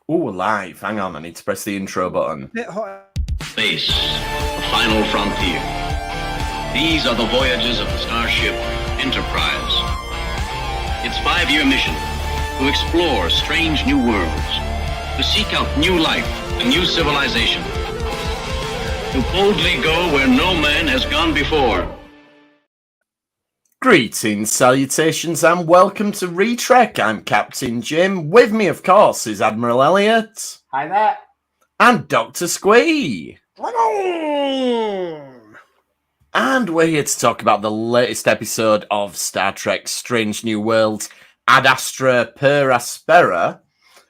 Oh, live. Hang on, I need to press the intro button. Bit hot. Space, the final frontier. These are the voyages of the starship Enterprise. Its 5-year mission, to explore strange new worlds, to seek out new life and new civilization, to boldly go where no man has gone before. Greetings, salutations, and welcome to Retrek. I'm Captain Jim. With me, of course, is Admiral Elliot. Hi there. And Dr. Squee. And we're here to talk about the latest episode of Star Trek Strange New Worlds, Ad Astra Per Aspera,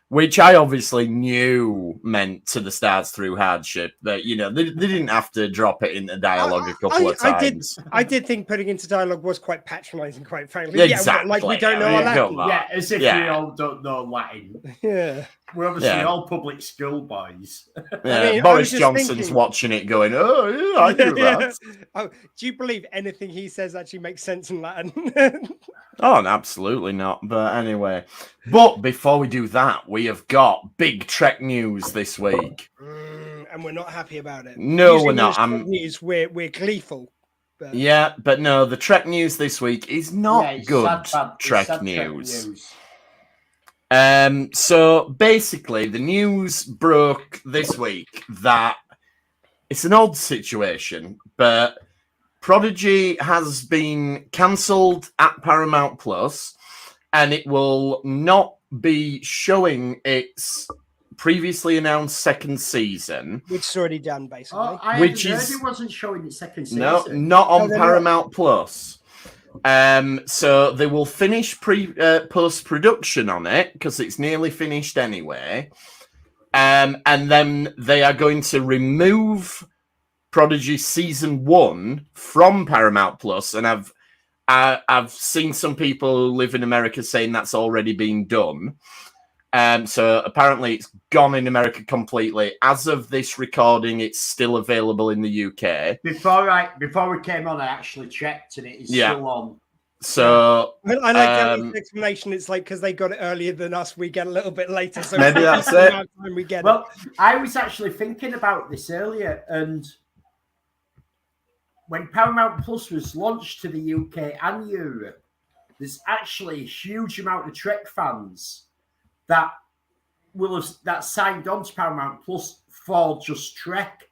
which I obviously knew meant to the stars through hardship, but, you know, they didn't have to drop it into dialogue a couple of times. I did think putting into dialogue was quite patronising, quite frankly. Exactly. Yeah, like we don't know Latin. Yeah, as if we all don't know Latin. Yeah. We're obviously all public school boys. Yeah, I mean, Boris Johnson's watching it going, oh, yeah, I do that. Oh, do you believe anything he says actually makes sense in Latin? Oh, absolutely not. But anyway, but before we do that, we have got big Trek news this week. And we're not happy about it. No, Usually we're not. News, we're gleeful. But... Yeah, but no, the Trek news this week is not good Trek sad news. So basically, the news broke this week that it's an odd situation, but Prodigy has been cancelled at Paramount Plus, and it will not be showing its previously announced second season, which is already done, basically. Oh, I heard it wasn't showing its second season. No, not on Paramount Plus. So they will finish post-production on it because it's nearly finished anyway. And then they are going to remove Prodigy season 1 from Paramount Plus, and I've seen some people who live in America saying that's already been done. So apparently it's gone in America completely. As of this recording, it's still available in the UK. Before we came on, I actually checked, and it is still on. So I like the explanation. It's like because they got it earlier than us, we get a little bit later. So maybe that's it. We get it. I was actually thinking about this earlier, and when Paramount Plus was launched to the UK and Europe, there's actually a huge amount of Trek fans that signed on to Paramount Plus for just Trek.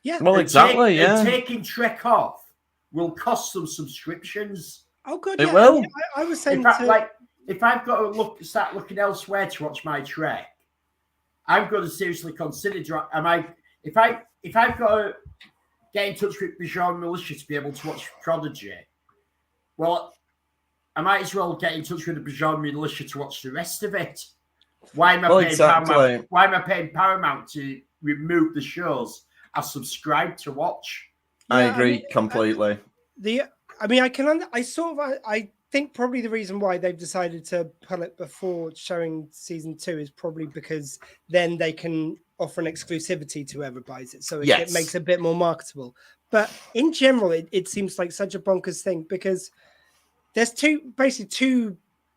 Yeah, well, exactly. And taking Trek off will cost them subscriptions. Oh, good. It will. I was saying, if I've got to start looking elsewhere to watch my Trek, I'm going to seriously consider. If I've got to get in touch with Bajan Militia to be able to watch Prodigy, well, I might as well get in touch with the Bajan Militia to watch the rest of it. Why am I paying Paramount? Why am I paying Paramount to remove the shows I subscribe to watch? I agree completely. I think probably the reason why they've decided to pull it before showing season 2 is probably because then they can offer an exclusivity to whoever buys it, so it makes it a bit more marketable. But in general, it seems like such a bonkers thing because there's two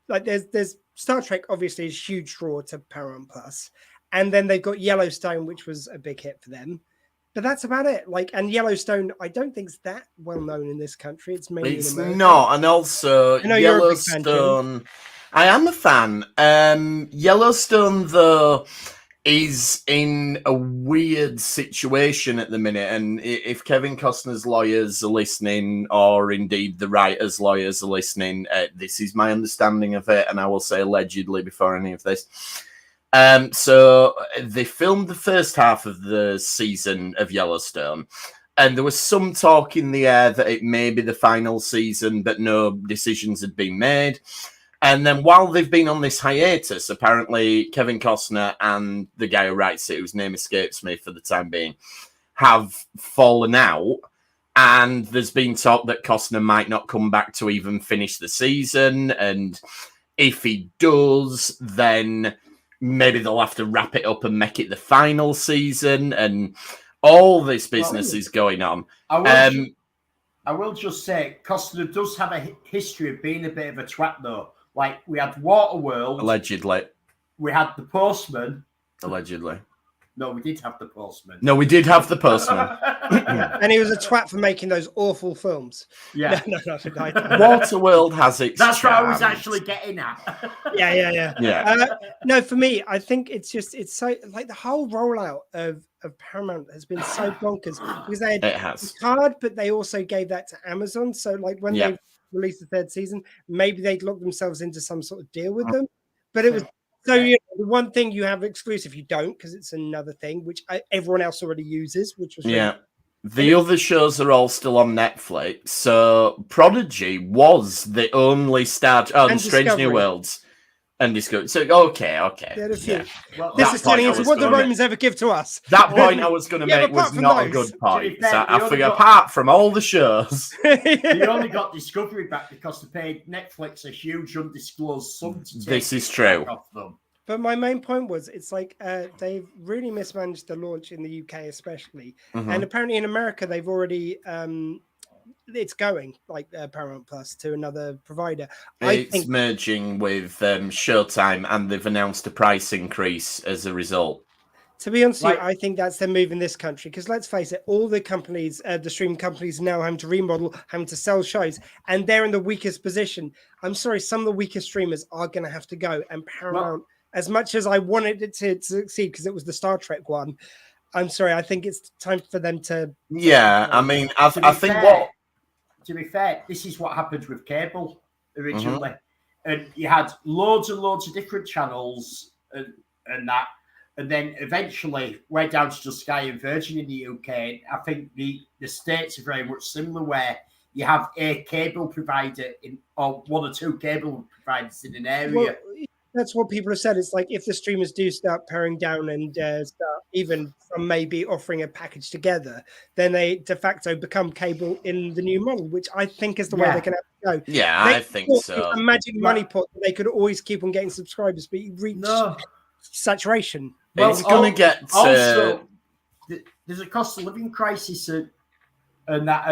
like there's Star Trek obviously is a huge draw to Paramount Plus, and then they've got Yellowstone, which was a big hit for them. But that's about it. And Yellowstone, I don't think it's that well known in this country. It's mainly in America. Not, and also Yellowstone. I am a fan. Yellowstone, though, is in a weird situation at the minute. And if Kevin Costner's lawyers are listening, or indeed the writers' lawyers are listening, this is my understanding of it, and I will say allegedly before any of this. So they filmed the first half of the season of Yellowstone, and there was some talk in the air that it may be the final season, but no decisions had been made. And then while they've been on this hiatus, apparently Kevin Costner and the guy who writes it, whose name escapes me for the time being, have fallen out. And there's been talk that Costner might not come back to even finish the season. And if he does, then maybe they'll have to wrap it up and make it the final season, and all this business is going on. I will just say, Costner does have a history of being a bit of a twat, though. Like, we had Waterworld. Allegedly. We had The Postman. Allegedly. No, we did have the postman. No, we did have the postman. And he was a twat for making those awful films. Yeah. No. Waterworld has its That's charms. what I was actually getting at. Yeah. No, for me, I think it's so like the whole rollout of Paramount has been so bonkers because they had Picard, but they also gave that to Amazon. So like when they released the third season, maybe they'd lock themselves into some sort of deal with them. But it was so the one thing you have exclusive, you don't, because it's another thing which everyone else already uses, which was the other shows are all still on Netflix. So Prodigy was the only start on Strange New Worlds and Discovery. So okay. Yeah. Well, this is turning into what the Romans ever give to us. That point I was going to make was not a good point. I forgot, apart from all the shows. They only got Discovery back because they paid Netflix a huge undisclosed sum to take this is true. Off them. But my main point was, it's like they've really mismanaged the launch in the UK, especially, and apparently in America they've already it's going like Paramount Plus to another provider. It's merging with Showtime, and they've announced a price increase as a result. To be honest with you, I think that's their move in this country, because let's face it, all the companies, the streaming companies now having to remodel, having to sell shows, and they're in the weakest position. I'm sorry, some of the weakest streamers are going to have to go, and Paramount, as much as I wanted it to succeed because it was the Star Trek one, I'm sorry, I think it's time for them to... Yeah, I mean, I think To be fair, this is what happened with cable originally. And you had loads and loads of different channels and that. And then eventually we're down to just Sky and Virgin in the UK. I think the States are very much similar, where you have a cable provider or one or two cable providers in an area. Well, that's what people have said. It's like if the streamers do start paring down and start even from maybe offering a package together, then they de facto become cable in the new model, which I think is the way they can have to go. Yeah, I think so. It's a magic money pot that they could always keep on getting subscribers, but you reach saturation. Well, it's going to get... Also, there's a cost of living crisis and that...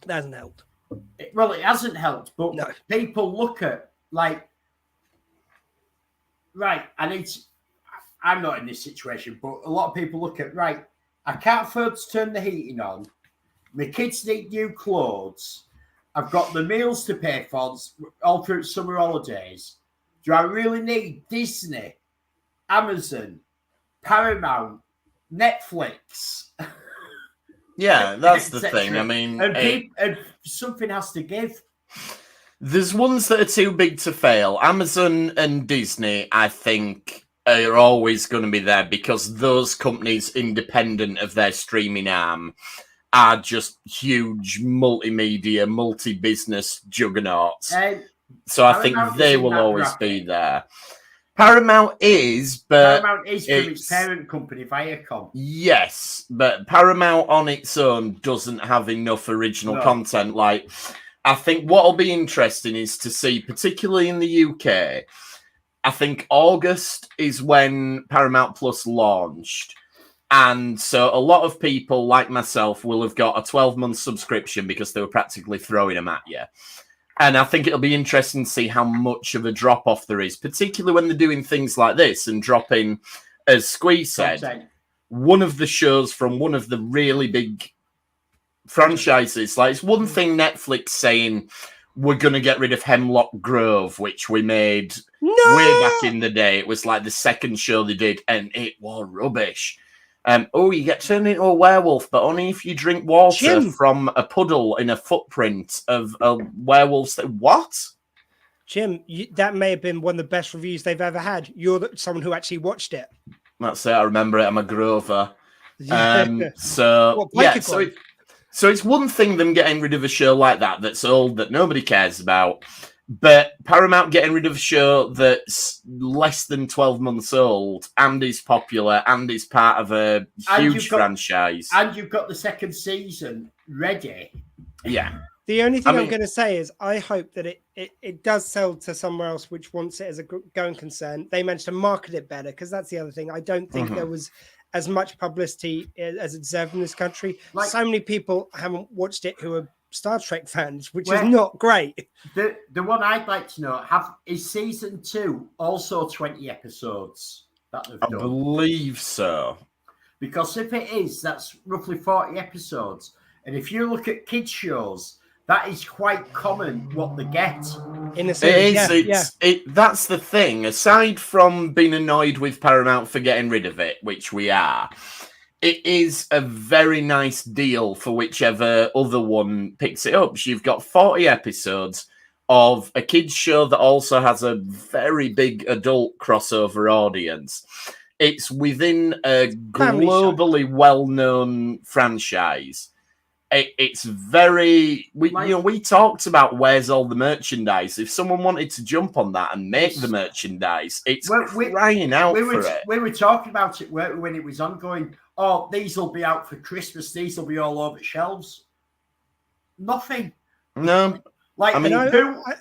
That hasn't helped. It hasn't helped, but people look at, like, right, I'm not in this situation, but a lot of people look at, right, I can't afford to turn the heating on. My kids need new clothes. I've got the meals to pay for all through summer holidays. Do I really need Disney, Amazon, Paramount, Netflix? Yeah, that's the thing. I mean... And something has to give. There's ones that are too big to fail. Amazon and Disney, I think, are always going to be there because those companies, independent of their streaming arm, are just huge multimedia, multi-business juggernauts. So I think they will always be there. Paramount is, but... Paramount is from its parent company, Viacom. Yes, but Paramount on its own doesn't have enough original content. Like... I think what'll be interesting is to see, particularly in the UK, I think August is when Paramount Plus launched. And so a lot of people like myself will have got a 12-month subscription because they were practically throwing them at you. And I think it'll be interesting to see how much of a drop-off there is, particularly when they're doing things like this and dropping, as Squeeze said, one of the shows from one of the really big franchises. Like, it's one thing Netflix saying we're going to get rid of Hemlock Grove, which we made way back in the day. It was like the second show they did, and it was rubbish. You get turned into a werewolf, but only if you drink water from a puddle in a footprint of a werewolf's... What? Jim, that may have been one of the best reviews they've ever had. You're someone who actually watched it. That's it. I remember it. I'm a Grover. So it's one thing them getting rid of a show like that's old, that nobody cares about, but Paramount getting rid of a show that's less than 12 months old and is popular and is part of a huge franchise. And you've got the second season ready. Yeah. The only thing I'm going to say is I hope that it does sell to somewhere else which wants it as a going concern. They managed to market it better, because that's the other thing. I don't think there was as much publicity as it deserved in this country. Like, so many people haven't watched it who are Star Trek fans, which is not great. The one I'd like to know, is season 2 also 20 episodes? that they've I done? believe so. Because if it is, that's roughly 40 episodes. And if you look at kids' shows, that is quite common what they get. In a series, that's the thing. Aside from being annoyed with Paramount for getting rid of it, which we are, it is a very nice deal for whichever other one picks it up. So you've got 40 episodes of a kids' show that also has a very big adult crossover audience. It's within a globally well-known franchise. It's very... We talked about where's all the merchandise. If someone wanted to jump on that and make the merchandise, it's crying out for it. We were talking about it when it was ongoing. Oh, these will be out for Christmas. These will be all over shelves. Nothing. No. Like, I mean,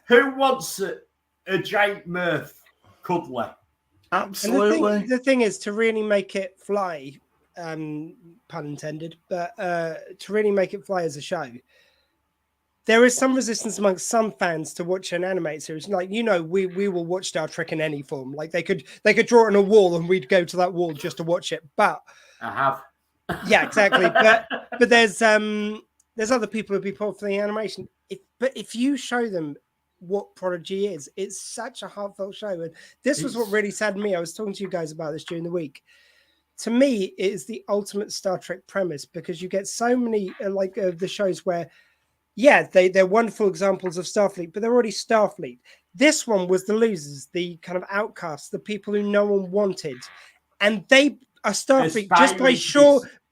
who wants a giant Mirth cuddler? Absolutely. The thing is, to really make it fly, pun intended, but to really make it fly as a show, there is some resistance amongst some fans to watch an animated series. Like, we will watch Star Trek in any form. Like, they could draw it on a wall and we'd go to that wall just to watch it. But I have. Yeah, exactly. but there's other people who'd be pulled for the animation. If you show them what Prodigy is, it's such a heartfelt show. And this was what really saddened me. I was talking to you guys about this during the week. To me, it is the ultimate Star Trek premise, because you get so many the shows where, they're wonderful examples of Starfleet, but they're already Starfleet. This one was the losers, the kind of outcasts, the people who no one wanted, and they are Starfleet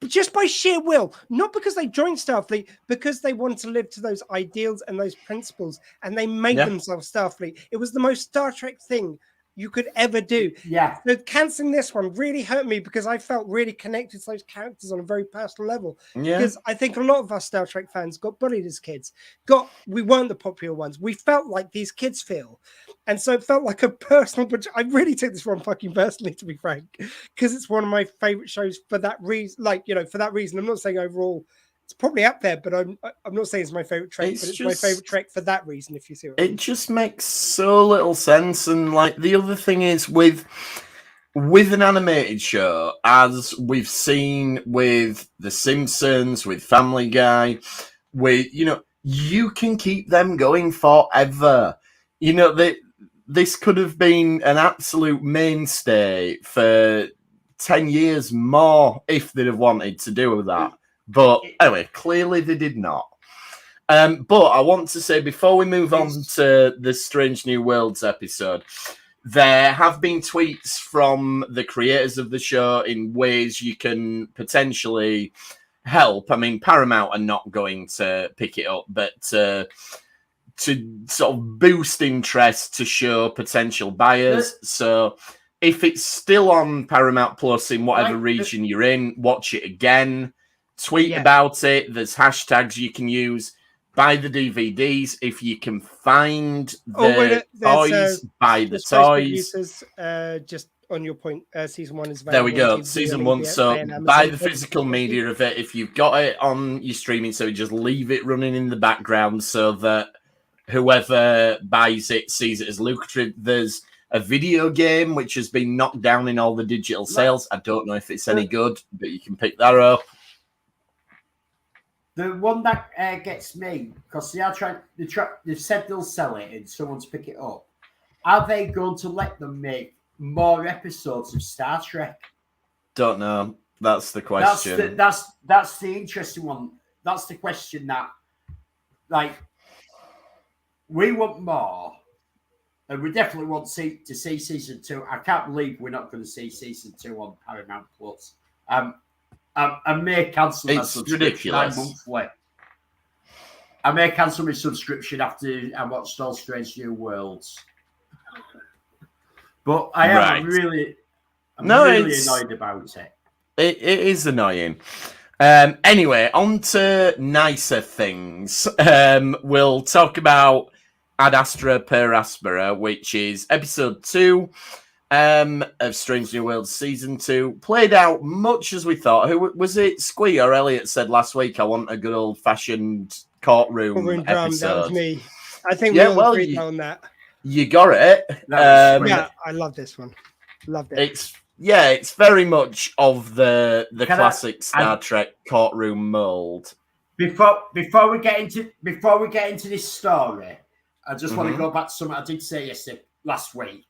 just by sheer will, not because they joined Starfleet, because they want to live to those ideals and those principles, and they made themselves Starfleet. It was the most Star Trek thing you could ever do. Yeah. So cancelling this one really hurt me, because I felt really connected to those characters on a very personal level. Yeah. Because I think a lot of us Star Trek fans got bullied as kids. We weren't the popular ones. We felt like these kids feel. And so it felt like a personal, but I really took this one fucking personally, to be frank, because it's one of my favorite shows for that reason. For that reason. I'm not saying overall it's probably up there, but I'm not saying it's my favorite Trek, but it's my favorite Trek for that reason, if you see what I mean. It just makes so little sense. And the other thing is with an animated show, as we've seen with The Simpsons, with Family Guy, you can keep them going forever. This could have been an absolute mainstay for 10 years more if they'd have wanted to do that. But anyway, clearly they did not. But I want to say, before we move on to the Strange New Worlds episode, there have been tweets from the creators of the show in ways you can potentially help. I mean, Paramount are not going to pick it up, but to sort of boost interest, to show potential buyers. So if it's still on Paramount Plus in whatever region you're in, watch it again. Tweet about it. There's hashtags you can use. Buy the DVDs if you can find the toys. Buy the toys. Just on your point, season 1 is there. We go. Season 1. So buy the physical media of it if you've got it on your streaming. So just leave it running in the background so that whoever buys it sees it as lucrative. There's a video game which has been knocked down in all the digital sales. I don't know if it's any good, but you can pick that up. The one that gets me, because they are they've said they'll sell it and someone's pick it up. Are they going to let them make more episodes of Star Trek? Don't know. That's the question. That's the interesting one. That's the question that, we want more, and we definitely want to see season 2. I can't believe we're not going to see season 2 on Paramount Plus. I may cancel my subscription monthly. I may cancel my subscription after I watched all Strange New Worlds. But I am really annoyed about it. It is annoying. Anyway, on to nicer things. We'll talk about Ad Astra Per Aspera, which is episode 2. Of Strange New Worlds season 2, played out much as we thought. Who was it? Squee or Elliot said last week, I want a good old fashioned courtroom episode. That was me. I think we all agreed on that. You got it. I love this one. Loved it. it's very much of the classic Star Trek courtroom mold. Before we get into this story, I just want to go back to something I did say last week,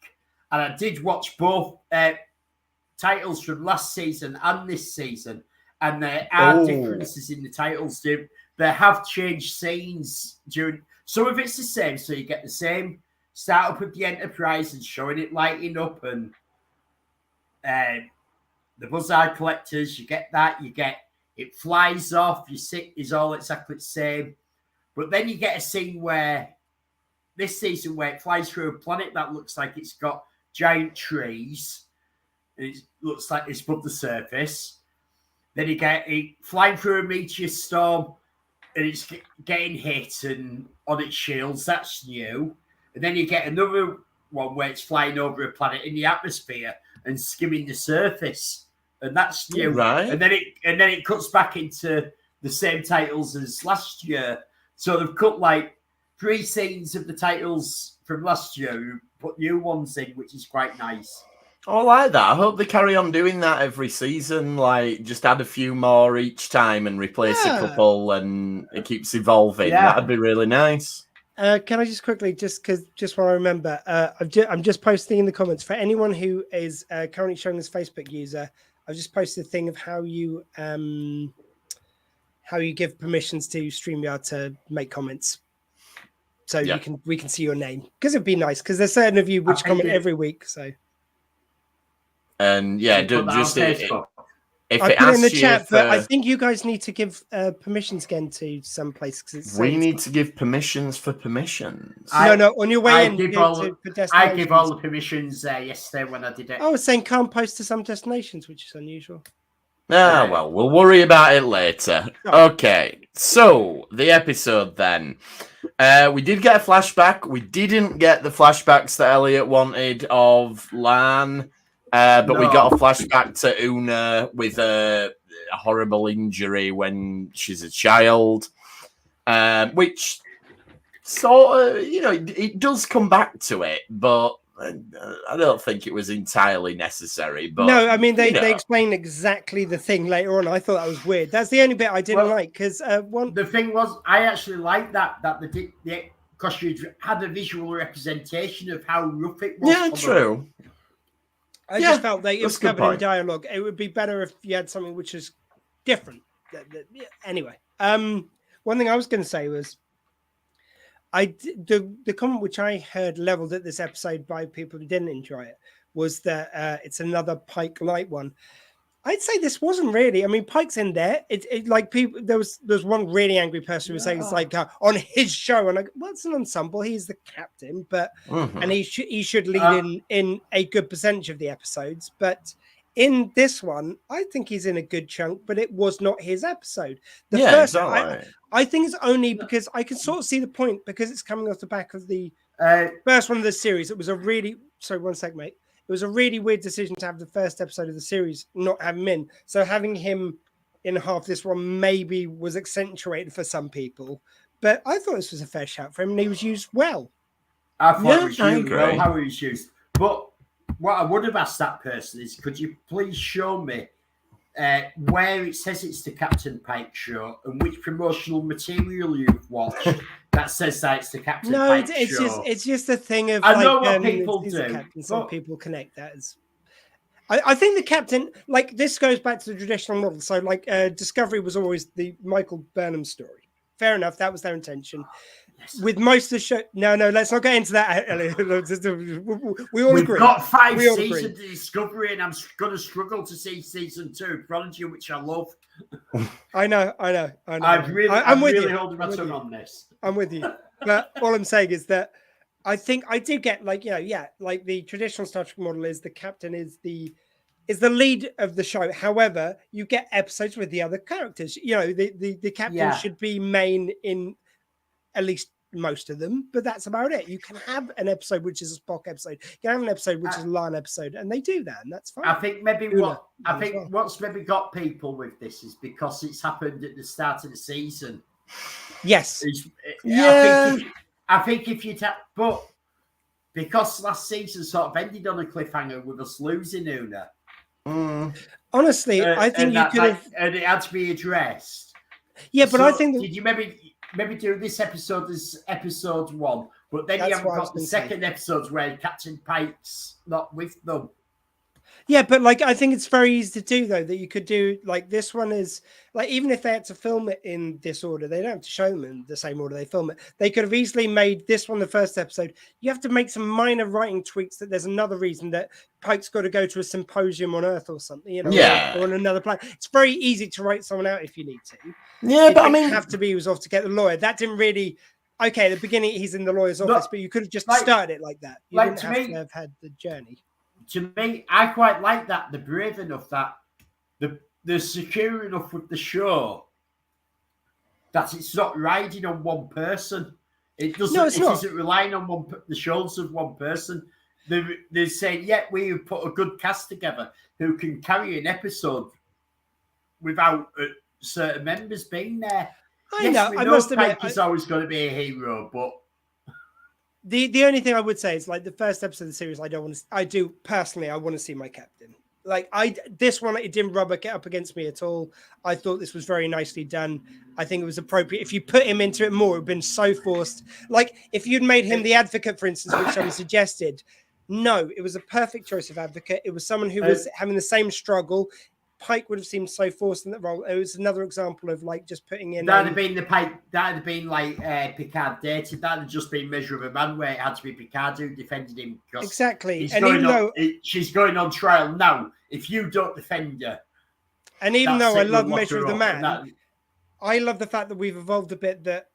and I did watch both titles from last season and this season, and there are differences in the titles. They have changed scenes during. Some of it's the same, so you get the same startup of the Enterprise and showing it lighting up, and the Buzzard collectors. You get that. You get it flies off. You see, is all exactly the same, but then you get a scene where this season where it flies through a planet that looks like it's got giant trees. It looks like it's above the surface. Then you get it flying through a meteor storm, and it's getting hit and on its shields. That's new. And then you get another one where it's flying over a planet in the atmosphere and skimming the surface, and that's new. Right. And then it cuts back into the same titles as last year. So they've cut like 3 scenes of the titles from last year, put new ones in, which is quite nice. I like that. I hope they carry on doing that every season. Like, just add a few more each time and replace a couple, and it keeps evolving. Yeah. That'd be really nice. Can I just quickly, just while I remember, I'm just posting in the comments for anyone who is currently showing this Facebook user. I've just posted a thing of how you give permissions to StreamYard to make comments, so we can see your name, because it'd be nice, because there's certain of you which comment every week. So. And just if I it put it in the asks chat, you but I think you guys need to give permissions again to some place, because we need to give permissions for permissions. No, on your way in. I give all the permissions yesterday when I did it. I was saying can't post to some destinations, which is unusual. Well, we'll worry about it later. Okay, so the episode then. We did get a flashback. We didn't get the flashbacks that Elliot wanted of Lan. But we got a flashback to Una with a horrible injury when she's a child, which sort of, it does come back to it, but I don't think it was entirely necessary. But no, I mean, they explain exactly the thing later on. I thought that was weird. That's the only bit I didn't like, because the thing was, I actually liked that because you had a visual representation of how rough it was. Yeah, true. I just felt that it was covered in dialogue. It would be better if you had something which is different. Anyway, one thing I was going to say was, the comment which I heard leveled at this episode by people who didn't enjoy it was that it's another Pike light one. I'd say this wasn't really. I mean, Pike's in there. It like people. There's one really angry person who was saying it's like on his show, and well, it's an ensemble. He's the captain, but and he should lead in a good percentage of the episodes. But in this one, I think he's in a good chunk, but it was not his episode. I think it's only because I can sort of see the point, because it's coming off the back of the first one of the series. It was a really one sec, mate. It was a really weird decision to have the first episode of the series not have him in. So having him in half this one maybe was accentuated for some people. But I thought this was a fair shout for him, and he was used well. I thought it was used well, how he was used. But what I would have asked that person is, could you please show me where it says it's the Captain Pike show and which promotional material you've watched that says that it's the Captain Pike show? It's just a thing of, I know what people do. Some people connect that as. I think the Captain, like, this goes back to the traditional model. So, like, Discovery was always the Michael Burnham story. Fair enough, that was their intention. Yes. With most of the show, no, let's not get into that. We all agree. We've got 5 seasons of Discovery, and I'm going to struggle to see season 2, Prodigy, which I love. I know. I'm really holding my tongue on this. I'm with you, but all I'm saying is that I think I do get, like, like the traditional Star Trek model is the captain is the lead of the show. However, you get episodes with the other characters. The captain should be main in at least most of them, but that's about it. You can have an episode which is a Spock episode. You can have an episode which is a Lan episode, and they do that, and that's fine. I think what's maybe got people with this is because it's happened at the start of the season. Yes. I think if you but because last season sort of ended on a cliffhanger with us losing Una, Honestly, I think you could have, and it had to be addressed. Yeah, but so I think did you maybe do this episode as episode 1, but then you haven't got the second episodes where Captain Pike's not with them. Yeah, but like I think it's very easy to do though, that you could do like this one is like, even if they had to film it in this order, they don't have to show them in the same order they film it. They could have easily made this one the first episode. You have to make some minor writing tweaks that there's another reason that Pike's got to go to a symposium on Earth or something, you know, or on another planet. It's very easy to write someone out if you need to. Yeah, but I mean, have to be he was off to get the lawyer. That didn't really. Okay, at the beginning he's in the lawyer's office, but you could have just started it like that. You didn't have to have had the journey. To me, I quite like that. They're brave enough, that they're secure enough with the show that it's not riding on one person. It doesn't. No, it isn't relying on the shoulders of one person. They're saying, yeah, we have put a good cast together who can carry an episode without certain members being there. I must admit, Pike is always going to be a hero, but. The only thing I would say is like the first episode of the series, I want to see my captain. Like this one, it didn't rub up against me at all. I thought this was very nicely done. I think it was appropriate. If you put him into it more, it would have been so forced. Like if you'd made him the advocate, for instance, which someone suggested. No, it was a perfect choice of advocate. It was someone who was having the same struggle. Pike would have seemed so forced in that role. It was another example of like just putting in. That'd have been the Pike. That'd have been like Picard dated. That'd have just been Measure of a Man, where it had to be Picard who defended him. Exactly, and even though she's going on trial now, if you don't defend her, and even though I love Measure of the Man, I love the fact that we've evolved a bit. That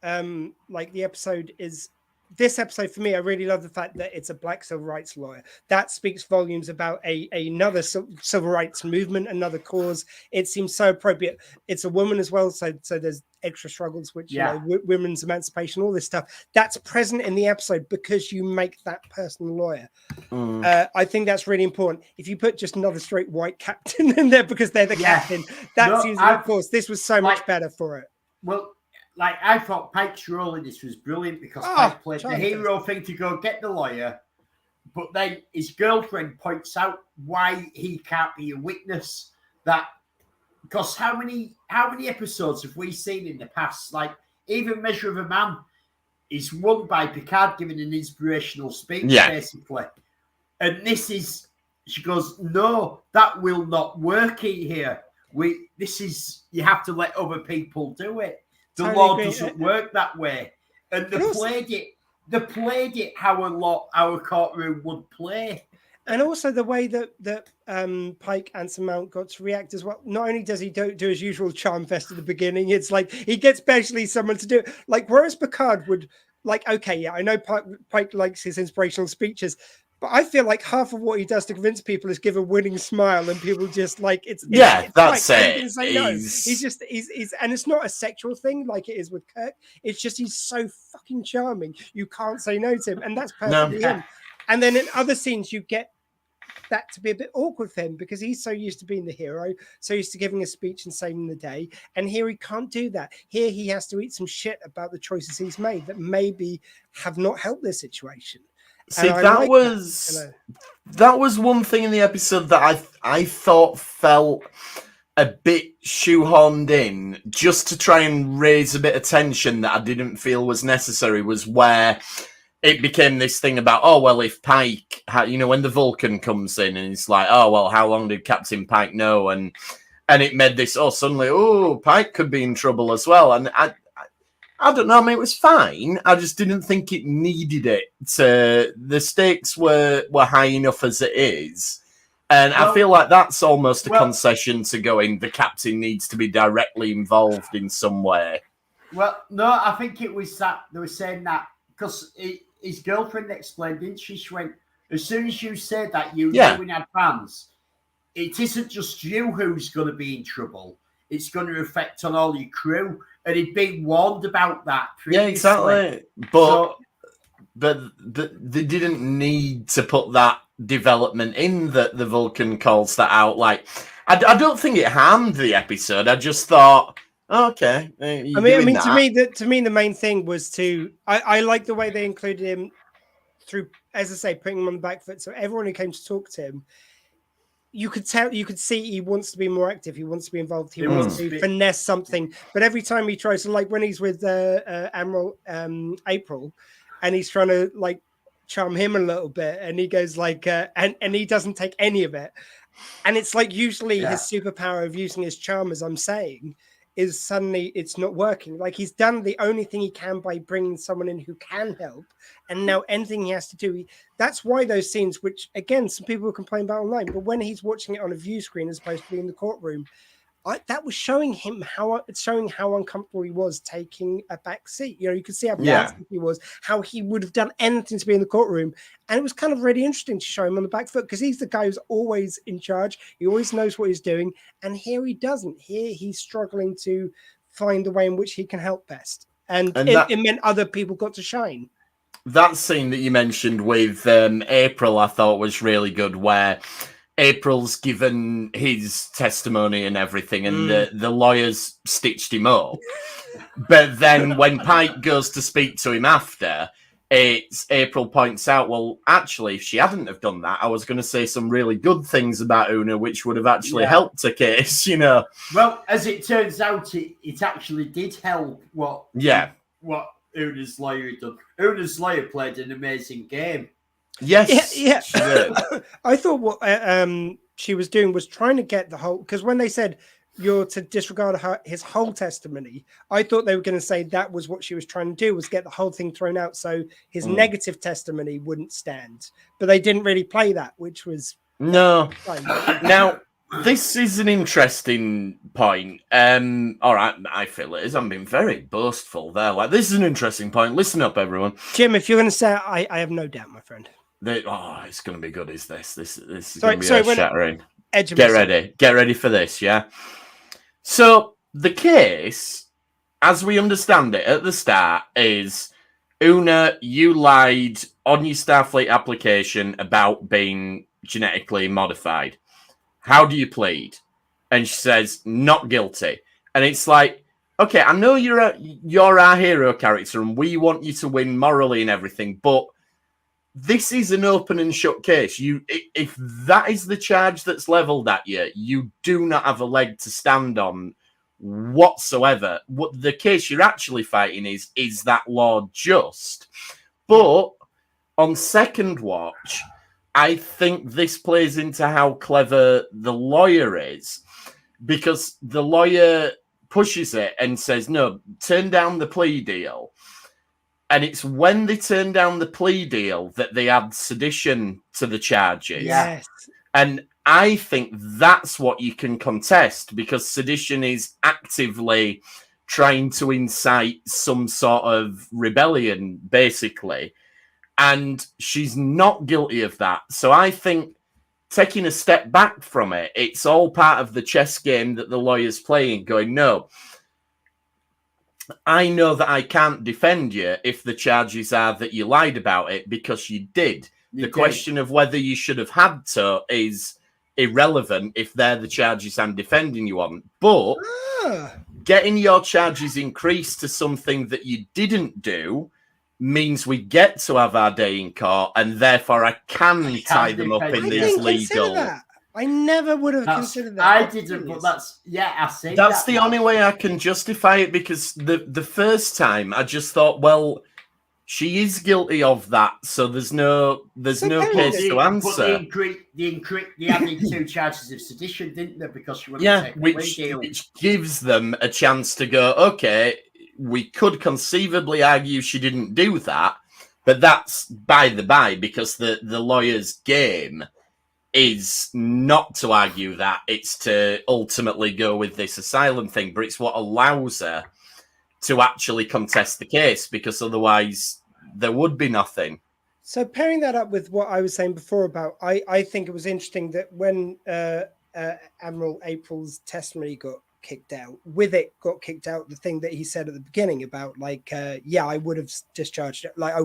like the episode is. This episode for me, I really love the fact that it's a black civil rights lawyer. That speaks volumes about another civil rights movement, another cause. It seems so appropriate. It's a woman as well, so there's extra struggles, which you know, women's emancipation, all this stuff. That's present in the episode because you make that person a lawyer. I think that's really important. If you put just another straight white captain in there because they're the captain, that seems of course. This was so much better for it. Well. Like, I thought Pike's role in this was brilliant because Pike played the hero thing to go get the lawyer, but then his girlfriend points out why he can't be a witness. That because how many episodes have we seen in the past? Like, even Measure of a Man is won by Picard giving an inspirational speech, basically. And this is, she goes, no, that will not work here. You have to let other people do it. The law doesn't work that way, and they played it how our courtroom would play, and also the way that Pike and Mount got to react as well. Not only does he do his usual charm fest at the beginning, it's like he gets specially someone to do it. Like whereas Picard would like, okay, yeah, I know Pike likes his inspirational speeches. But I feel like half of what he does to convince people is give a winning smile, and people just like it's that's like, it. Say no. He's and it's not a sexual thing like it is with Kirk. It's just he's so fucking charming. You can't say no to him, and that's perfectly him. And then in other scenes, you get that to be a bit awkward for him because he's so used to being the hero, so used to giving a speech and saving the day. And here he can't do that. Here he has to eat some shit about the choices he's made that maybe have not helped their situation. See, that was one thing in the episode that I thought felt a bit shoehorned in just to try and raise a bit of tension that I didn't feel was necessary, was where it became this thing about, oh, well, if Pike, when the Vulcan comes in and it's like, oh, well, how long did Captain Pike know? And it made this, suddenly, Pike could be in trouble as well. And I don't know. I mean, it was fine. I just didn't think it needed it. The stakes were high enough as it is. And I feel like that's almost a concession to going, the captain needs to be directly involved in some way. Well, no, I think it was that they were saying that because his girlfriend explained, didn't she? She went, as soon as you said that, you knew in advance, it isn't just you who's going to be in trouble. It's going to affect on all your crew. And he'd been warned about that previously. Yeah, exactly. But they didn't need to put that development in that the Vulcan calls that out. Like, I don't think it harmed the episode. I just thought, okay. To me, the main thing was I like the way they included him through, as I say, putting him on the back foot. So everyone who came to talk to him, you could see he wants to be more active. He wants to be involved. He wants to finesse something. But every time he tries to, like when he's with Admiral April, and he's trying to like charm him a little bit, and he goes like, and he doesn't take any of it. And it's like usually his superpower of using his charm, as I'm saying, is suddenly it's not working. Like he's done the only thing he can by bringing someone in who can help, and now anything he has to do. That's why those scenes, which again some people will complain about online, but when he's watching it on a view screen as opposed to being in the courtroom, that was showing how uncomfortable he was taking a back seat. You know, you could see how bad he was, how he would have done anything to be in the courtroom, and it was kind of really interesting to show him on the back foot because he's the guy who's always in charge. He always knows what he's doing, and here he doesn't. Here he's struggling to find the way in which he can help best, and it meant other people got to shine. That scene that you mentioned with April, I thought was really good, where April's given his testimony and everything, and the lawyers stitched him up. But then when Pike goes to speak to him after, April points out, well, actually, if she hadn't have done that, I was going to say some really good things about Una, which would have actually helped the case, you know. Well, as it turns out, it actually did help what Una's lawyer had done. Una's lawyer played an amazing game. Yes. Yeah. I thought what she was doing was trying to get the whole, because when they said you're to disregard his whole testimony, I thought they were going to say that was what she was trying to do, was get the whole thing thrown out so his negative testimony wouldn't stand. But they didn't really play that, which was no. Now, this is an interesting point. All right, I feel it is. I'm being very boastful there. Like, this is an interesting point. Listen up, everyone. Jim, if you're going to say it, I have no doubt, my friend. It's going to be good. Is this? This is going to be earth-shattering. Get ready for this. Yeah. So the case, as we understand it at the start, is Una, you lied on your Starfleet application about being genetically modified. How do you plead? And she says, not guilty. And it's like, okay, I know you're our hero character and we want you to win morally and everything, but this is an open and shut case. If that is the charge that's leveled at you, you do not have a leg to stand on whatsoever. What the case you're actually fighting is that law just? But on second watch, I think this plays into how clever the lawyer is, because the lawyer pushes it and says, no, turn down the plea deal. And it's when they turn down the plea deal that they add sedition to the charges. Yes. And I think that's what you can contest, because sedition is actively trying to incite some sort of rebellion, basically. And she's not guilty of that. So I think taking a step back from it, it's all part of the chess game that the lawyer's playing, going, no, I know that I can't defend you if the charges are that you lied about it, because you did. The question of whether you should have had to is irrelevant if they're the charges I'm defending you on. But getting your charges increased to something that you didn't do means we get to have our day in court, and therefore I can tie them up in these legal. I never would have considered that. I didn't, but I see. That's the only way I can justify it, because the first time I just thought, well, she is guilty of that, so there's no case to answer. But they added 2 charges of sedition, didn't they? Because she wouldn't take a plea deal. Which gives them a chance to go, okay, we could conceivably argue she didn't do that, but that's by the by, because the lawyer's game is not to argue that, it's to ultimately go with this asylum thing, but it's what allows her to actually contest the case, because otherwise there would be nothing. So pairing that up with what I was saying before about, I think it was interesting that when Admiral April's testimony got kicked out, got kicked out the thing that he said at the beginning about like, I would have discharged it. Like I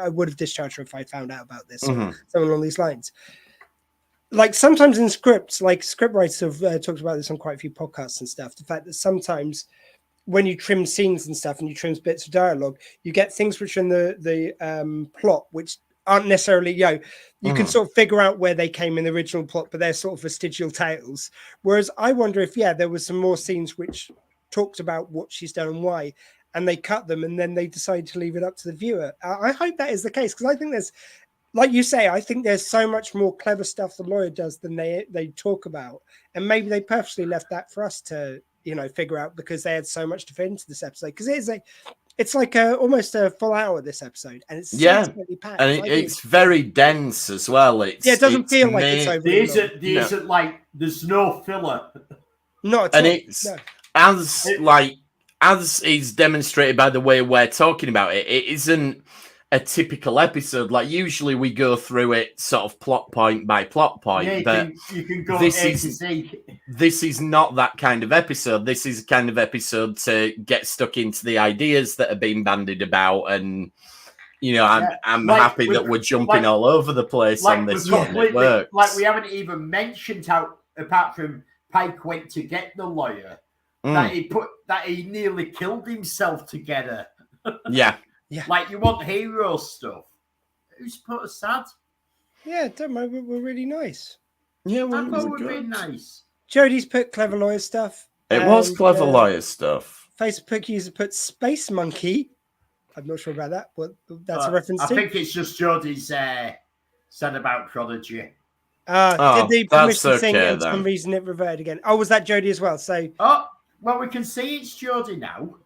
would have discharged her if I found out about this, or something along these lines. Like sometimes in scripts, like script writers have talked about this on quite a few podcasts and stuff. The fact that sometimes when you trim scenes and stuff and you trim bits of dialogue, you get things which are in the plot which aren't necessarily, you can sort of figure out where they came in the original plot, but they're sort of vestigial tales. Whereas I wonder if, there was some more scenes which talked about what she's done and why, and they cut them and then they decided to leave it up to the viewer. I hope that is the case, because I think there's, like you say, I think there's so much more clever stuff the lawyer does than they talk about. And maybe they purposely left that for us to, figure out, because they had so much to fit into this episode. Because it's like almost a full hour, this episode, and it's packed. And it's very dense as well. It doesn't feel like it's over. There isn't like, there's no filler. Not at and all. It's as is demonstrated by the way we're talking about it. It isn't a typical episode. Like, usually we go through it sort of plot point by plot point, but you can go this A to Z. This is not that kind of episode. This is a kind of episode to get stuck into the ideas that are being bandied about, and I'm happy that we're jumping all over the place on this one. It works. Like, we haven't even mentioned how, apart from Pike went to get the lawyer, that he nearly killed himself to get her. Yeah. Like, you want hero stuff. Who's put us sad? Yeah, don't worry, we're really nice. Yeah, I thought we'd be nice. Jody's put clever lawyer stuff. It was clever lawyer stuff. Facebook user put Space Monkey. I'm not sure about that, but that's a reference to. I think it's just Jody's said about Prodigy. Did the permission thing, and for some reason it reverted again? Oh, was that Jody as well? So. Oh, well, we can see it's Jody now.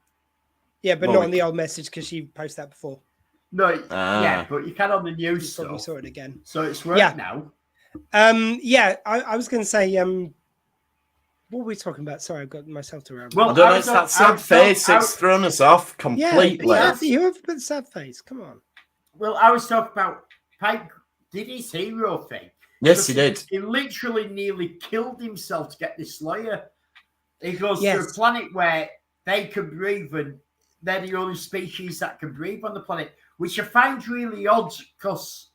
Yeah, but not on the old message, because she posted that before. No, yeah, but you can on the news stuff. Probably saw it again. So it's worked now. I was going to say, what were we talking about? Sorry, I've got myself to remember. Well, I don't know, it's that sad face. It's thrown us off completely. Yeah, whoever put sad face, come on. Well, I was talking about Pike did his hero thing. Yes, he did. He literally nearly killed himself to get this lawyer. He goes to a planet where they can breathe, and they're the only species that can breathe on the planet, which I find really odd, because,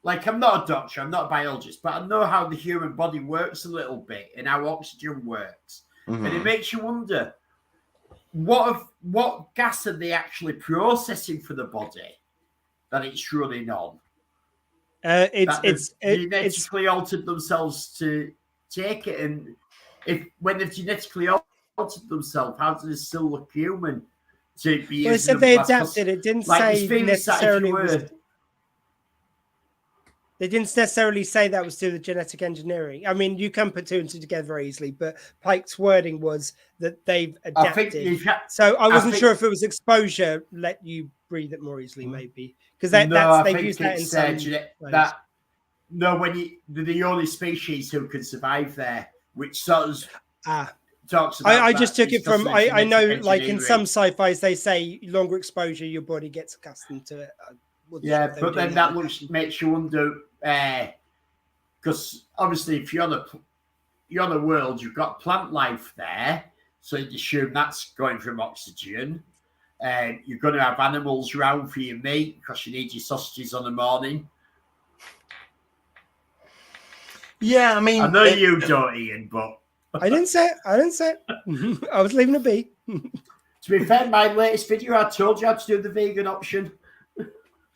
like, I'm not a doctor, I'm not a biologist, but I know how the human body works a little bit and how oxygen works. Mm-hmm. And it makes you wonder, what gas are they actually processing for the body that it's running on? It's genetically altered themselves to take it, and when they've genetically altered themselves, how does it still look human? To be they said they adapted. It didn't say necessarily. They didn't necessarily say that was due to genetic engineering. I mean, you can put two and two together very easily, but Pike's wording was that they've adapted. So I wasn't sure if it was exposure let you breathe it more easily, maybe, because they've used that in some when they're the only species who can survive there, which sort of talks about. I just took it from. I know, like in some sci-fis, they say longer exposure, your body gets accustomed to it. Yeah, but then that makes you wonder, because obviously, if you're on a world, you've got plant life there, so you assume that's going from oxygen. You're going to have animals around for your meat because you need your sausages on the morning. Yeah, I mean, I know you don't, Ian, but I didn't say it. I was leaving it be. To be fair, my latest video, I told you how to do the vegan option.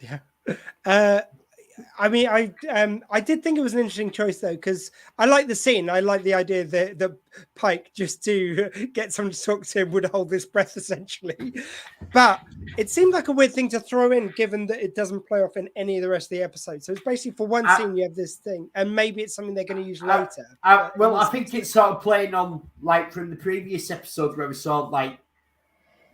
Yeah. I mean, I did think it was an interesting choice, though, because I like the scene. I like the idea that Pike, just to get someone to talk to him, would hold his breath, essentially. But it seemed like a weird thing to throw in, given that it doesn't play off in any of the rest of the episodes. So it's basically for one scene, you have this thing, and maybe it's something they're going to use later. I think it's sort of playing on, like, from the previous episode where we saw, like,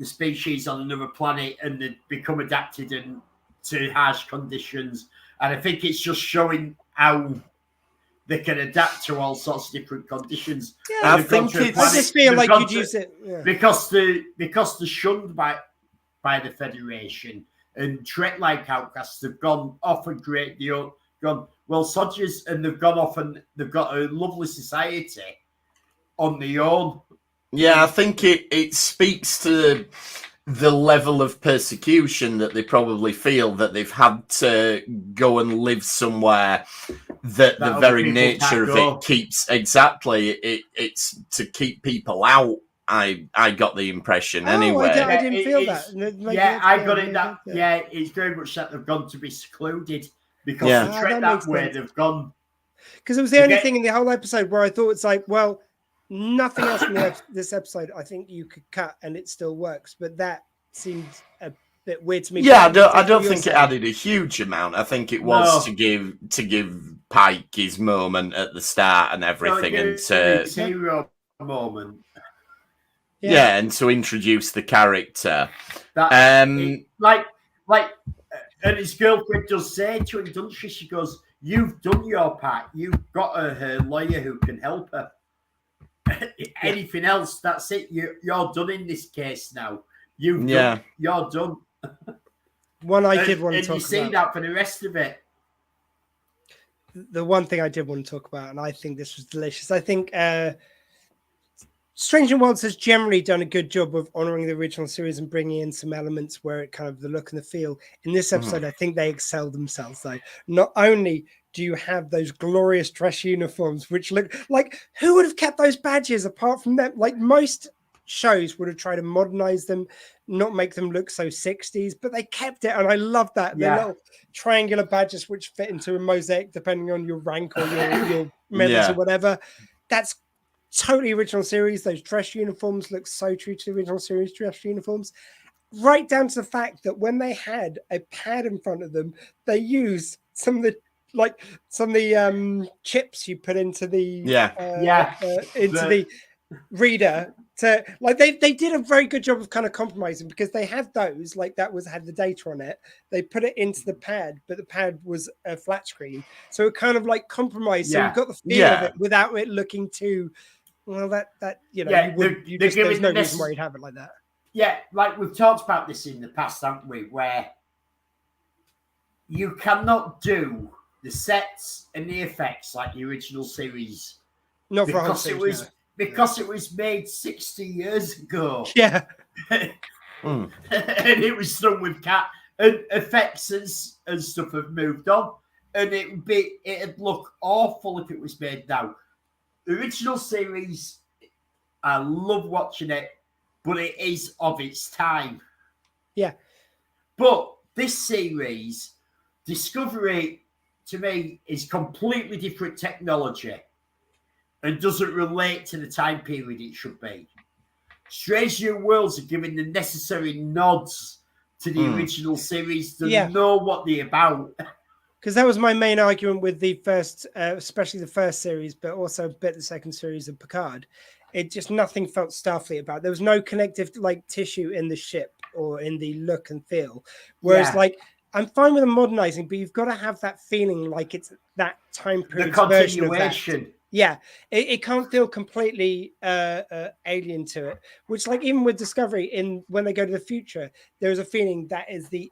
the species on another planet and they become adapted and to harsh conditions. And I think it's just showing how they can adapt to all sorts of different conditions. Yeah, I just feel like you'd use it because they're shunned by the Federation and treated like outcasts. They've gone off a great deal, sodgers, and they've gone off and they've got a lovely society on their own. Yeah, I think it speaks to the level of persecution that they probably feel, that they've had to go and live somewhere that the very nature of it keeps it's to keep people out I got the impression anyway. I didn't feel that. I got it. It's very much that they've gone to be secluded because they tread that way. They've gone because it was the only thing in the whole episode where I thought it's like, well, nothing else in this episode I think you could cut and it still works, but that seemed a bit weird to me. Yeah, I don't think it added a huge amount. I think it was to give Pike his moment at the start and everything, and to hero moment. Yeah, and to introduce the character. And his girlfriend does say to him, doesn't she? She goes, "You've done your part. You've got her lawyer who can help her. Anything else, that's it. You're done in this case now. You're done." One I did want to talk about. And you see that for the rest of it. The one thing I did want to talk about, and I think this was delicious. I think Strange New Worlds has generally done a good job of honoring the original series and bringing in some elements where it kind of the look and the feel. In this episode, I think they excelled themselves. Like, not only do you have those glorious dress uniforms, which look like, who would have kept those badges apart from them? Like, most shows would have tried to modernize them, not make them look so 60s, but they kept it, and I love that. The little triangular badges which fit into a mosaic depending on your rank or your medals or whatever. That's totally original series. Those dress uniforms look so true to the original series dress uniforms, right down to the fact that when they had a pad in front of them, they used some of the chips you put into the the reader to, like, they did a very good job of kind of compromising, because they had those, like, that had the data on it. They put it into the pad, but the pad was a flat screen, so it kind of like compromised. So you got the feel of it without it looking too well. There's no reason why you'd have it like that. Yeah, like we've talked about this in the past, haven't we? Where you cannot do the sets and the effects like the original series. Not for because it was made 60 years ago. Yeah. And it was done with and effects and stuff have moved on. And it'd look awful if it was made now. The original series, I love watching it, but it is of its time. Yeah. But this series, Discovery, to me, is completely different technology and doesn't relate to the time period it should be. Strange New Worlds are giving the necessary nods to the original series to know what they're about. Because that was my main argument with the first, especially the first series, but also a bit the second series of Picard. It just, nothing felt Starfleet about. There was no connective like tissue in the ship or in the look and feel. Whereas like, I'm fine with the modernizing, but you've got to have that feeling like it's that time period. The continuation. Yeah, it can't feel completely alien to it. Which, like, even with Discovery, when they go to the future, there's a feeling that is the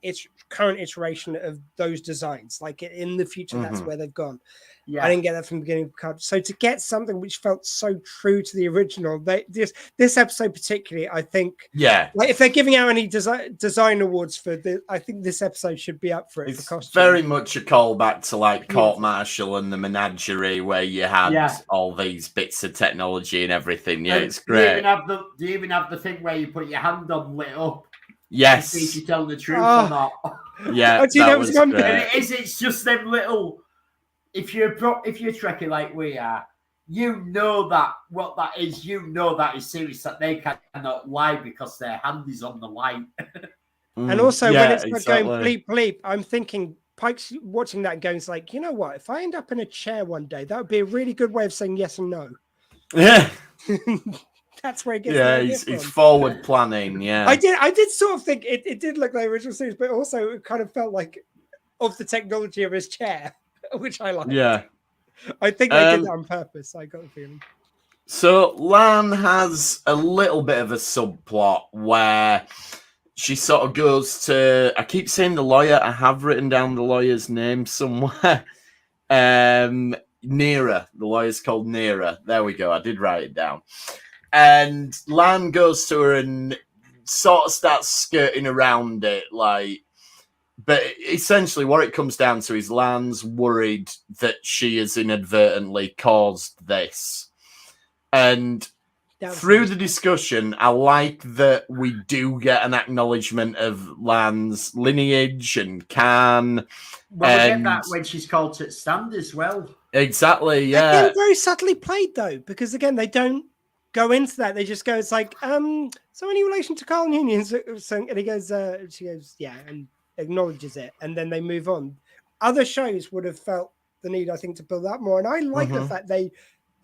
current iteration of those designs. Like, in the future, that's where they've gone. Yeah, I didn't get that from the beginning of Picard. So to get something which felt so true to the original, this episode particularly, I think, like, if they're giving out any design awards for this, I think this episode should be up for it. It's for costume. Very much a callback to like Court Martial and the Menagerie, where you had all these bits of technology and everything. Yeah, it's great. Do you even have the thing where you put your hand on lit up? Yes. To see if you tell the truth or not. Yeah, that was great. And it's just them little. If you're Trekkie like we are, you know that what that is. You know that is serious, that they cannot lie because their hand is on the light. And also when it's going bleep bleep, I'm thinking Pike's watching that going, it's like, you know what? If I end up in a chair one day, that would be a really good way of saying yes and no. Yeah. That's where it gets. Yeah, he's forward planning. Yeah, I did sort of think it did look like the original series, but also it kind of felt like of the technology of his chair. Which I like. Yeah. I think they did that on purpose. I got the feeling. So Lan has a little bit of a subplot where she sort of goes to, I keep saying the lawyer, I have written down the lawyer's name somewhere. Neera. The lawyer's called Neera. There we go. I did write it down. And Lan goes to her and sort of starts skirting around it, like, but essentially what it comes down to is Lan's worried that she has inadvertently caused this. And through the discussion, I like that we do get an acknowledgement of Lan's lineage and Khan. Well, we get that when she's called to stand as well. Exactly, yeah. Again, very subtly played, though, because, again, they don't go into that. They just go, it's like, so any relation to Carl Union? And he goes, she goes, yeah, and acknowledges it. And then they move on. Other shows would have felt the need, I think, to build that more. And I like the fact they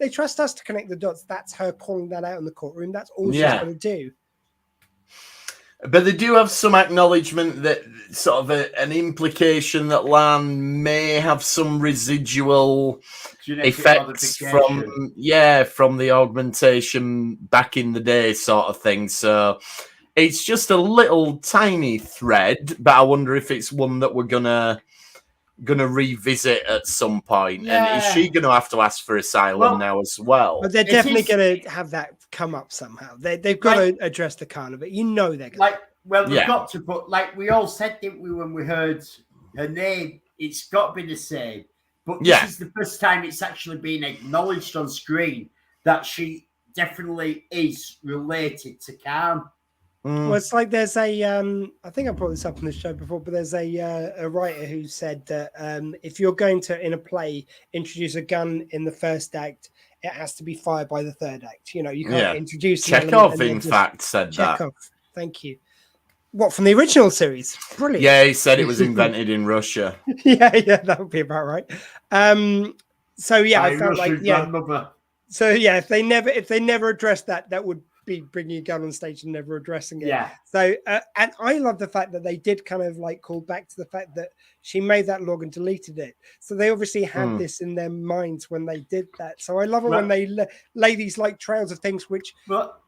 trust us to connect the dots. That's her calling that out in the courtroom. That's all she's going to do. But they do have some acknowledgement that sort of an implication that Lan may have some residual effects from the augmentation back in the day sort of thing. So it's just a little tiny thread, but I wonder if it's one that we're gonna revisit at some point. And is she gonna have to ask for asylum now as well? But they're definitely gonna have that come up somehow. They've got to address the Khan of it. You know they're gonna they've got to put, like we all said, didn't we, when we heard her name, it's got to be the same. But this is the first time it's actually been acknowledged on screen that she definitely is related to Khan. Well, it's like there's a I think I brought this up on the show before, but there's a writer who said that if you're going to, in a play, introduce a gun in the first act, it has to be fired by the third act. You know, you can't introduce Chekhov, in fact, said Chekhov. Thank you. What, from the original series? Brilliant. Yeah, he said it was invented in Russia. yeah, that would be about right. So yeah, I felt like So yeah, if they never addressed that, that would be bringing a gun on stage and never addressing it. Yeah. So and I love the fact that they did kind of like call back to the fact that she made that log and deleted it. So they obviously had this in their minds when they did that. So I love it when they lay these like trails of things which,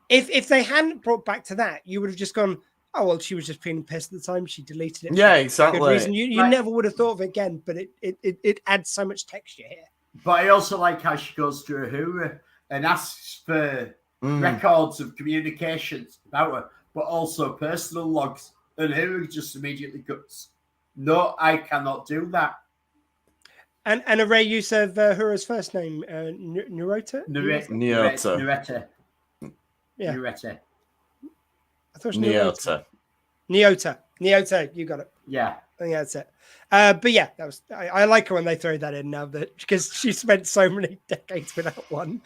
if they hadn't brought back to that, you would have just gone, oh well, she was just being pissed at the time. She deleted it. Yeah, exactly. Good reason. You never would have thought of it again, but it adds so much texture here. But I also like how she goes to Uhura and asks for records of communications about her, but also personal logs. And Uhura just immediately goes, "No, I cannot do that." And a rare use of Uhura's first name, Nyota. Nyota. Yeah. Nyota. I thought it was Nyota. You got it. Yeah. I think that's it. But yeah, that was. I like her when they throw that in now, that because she spent so many decades without one.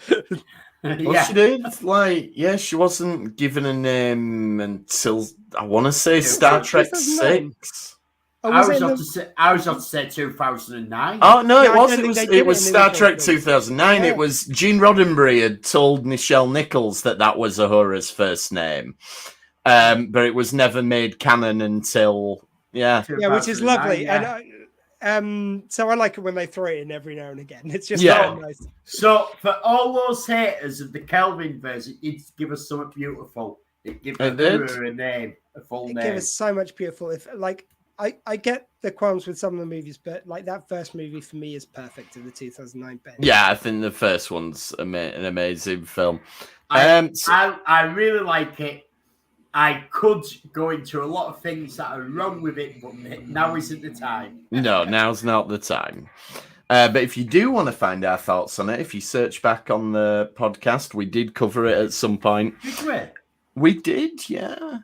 Well, she did. Like, she wasn't given a name until I want to say Star Trek 6. I was off to say 2009. Oh no, it was Star Trek 2009. Yeah. It was Gene Roddenberry had told Nichelle Nichols that was Uhura's first name, but it was never made canon until which is lovely. Yeah. And so I like it when they throw it in every now and again. It's just nice. So for all those haters of the Kelvin version, it give us something beautiful. It gives her a name, a full name. It gives us so much beautiful. If like I get the qualms with some of the movies, but like that first movie for me is perfect in the 2009 band. Yeah, I think the first one's an amazing film. I really like it. I could go into a lot of things that are wrong with it, but now isn't the time. No, now's not the time. But if you do want to find our thoughts on it, if you search back on the podcast, we did cover it at some point. Did we? We did, yeah.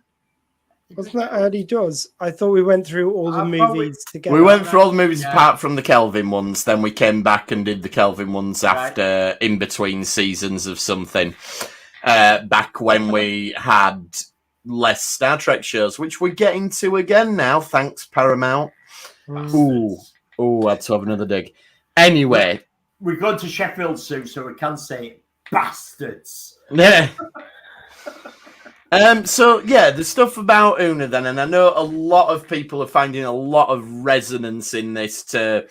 Wasn't that early doors? I thought we went through all the movies together. We went through all the movies apart from the Kelvin ones. Then we came back and did the Kelvin ones after, in between seasons of something. Back when we had less Star Trek shows, which we're getting to again now. Thanks, Paramount. Ooh, I had to have another dig. Anyway. We're going to Sheffield soon, so we can say bastards. Yeah. The stuff about Una then, and I know a lot of people are finding a lot of resonance in this to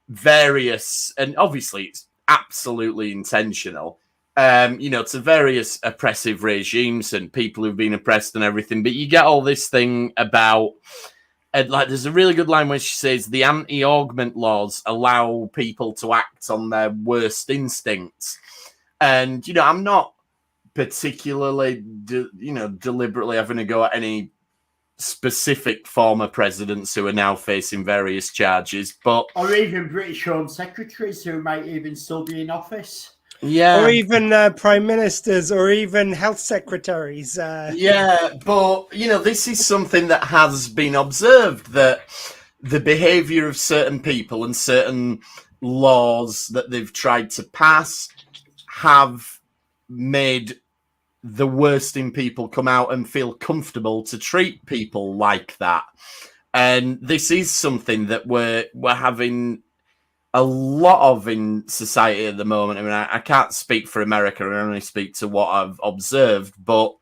various, and obviously it's absolutely intentional, to various oppressive regimes and people who've been oppressed and everything. But you get all this thing about, there's a really good line where she says the anti-augment laws allow people to act on their worst instincts. And, I'm not particularly, deliberately having a go at any specific former presidents who are now facing various charges, but... Or even British Home Secretaries who might even still be in office. Yeah. Or even prime ministers or even health secretaries. Yeah, but, this is something that has been observed, that the behavior of certain people and certain laws that they've tried to pass have made the worst in people come out and feel comfortable to treat people like that. And this is something that we're having a lot of in society at the moment. I mean, I can't speak for America, I only speak to what I've observed, but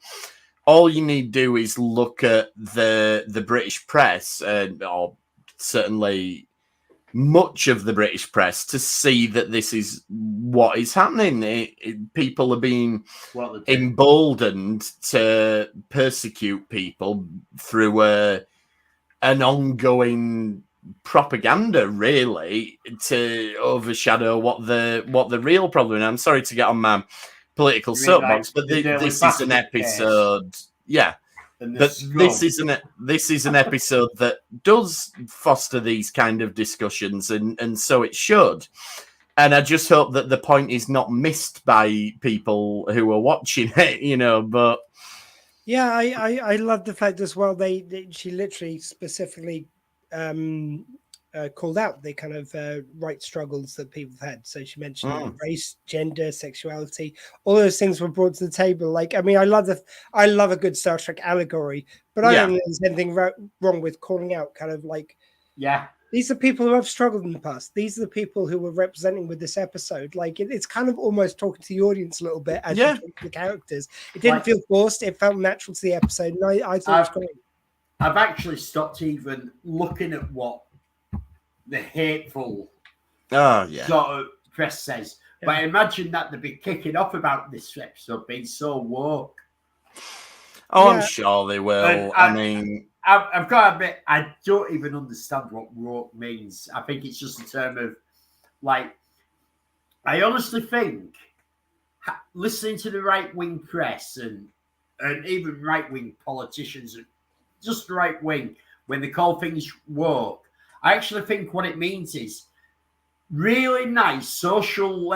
all you need to do is look at the British press, or certainly much of the British press, to see that this is what is happening. People are being emboldened to persecute people through an ongoing propaganda, really, to overshadow what the real problem is. I'm sorry to get on my political soapbox, but this is an episode. Yeah, but this is an episode that does foster these kind of discussions, and so it should. And I just hope that the point is not missed by people who are watching it, But yeah, I love the fact as well. She literally specifically called out the kind of right struggles that people have had. So she mentioned race, gender, sexuality, all those things were brought to the table. Like, I mean, I love a good Star Trek allegory, but I don't think there's anything wrong with calling out kind of like, these are people who have struggled in the past. These are the people who we're representing with this episode. Like, it's kind of almost talking to the audience a little bit as you talk to the characters. It didn't feel forced. It felt natural to the episode. And I thought it was great. I've actually stopped even looking at what the hateful sort of press says. Yeah. But I imagine that they'd be kicking off about this episode being so woke. Oh, I'm sure they will. I mean, I've got to admit, I don't even understand what woke means. I think it's just a term of, like, I honestly think listening to the right-wing press and even right-wing politicians, just right-wing, when they call things woke, I actually think what it means is really nice social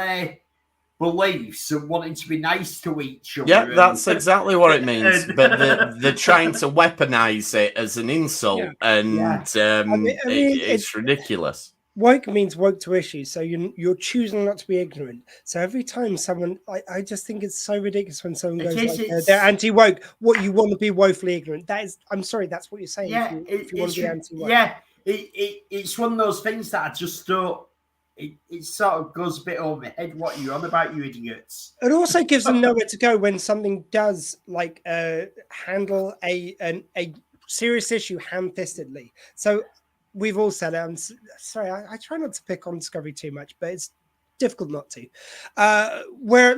beliefs and wanting to be nice to each other. Yeah, that's exactly what it means. But they're trying to weaponize it as an insult, it's ridiculous. Woke means woke to issues, so you're choosing not to be ignorant. So every time someone, I just think it's so ridiculous when someone goes like, they're anti-woke. What, you want to be woefully ignorant? That is, I'm sorry, that's what you're saying. Yeah, if you want to be anti-woke. Yeah, it's one of those things that I just don't. It sort of goes a bit over my head. What are you on about, you idiots? It also gives them nowhere to go when something does like handle a serious issue ham-fistedly. So we've all said it. I'm sorry, I try not to pick on Discovery too much, but it's difficult not to. Where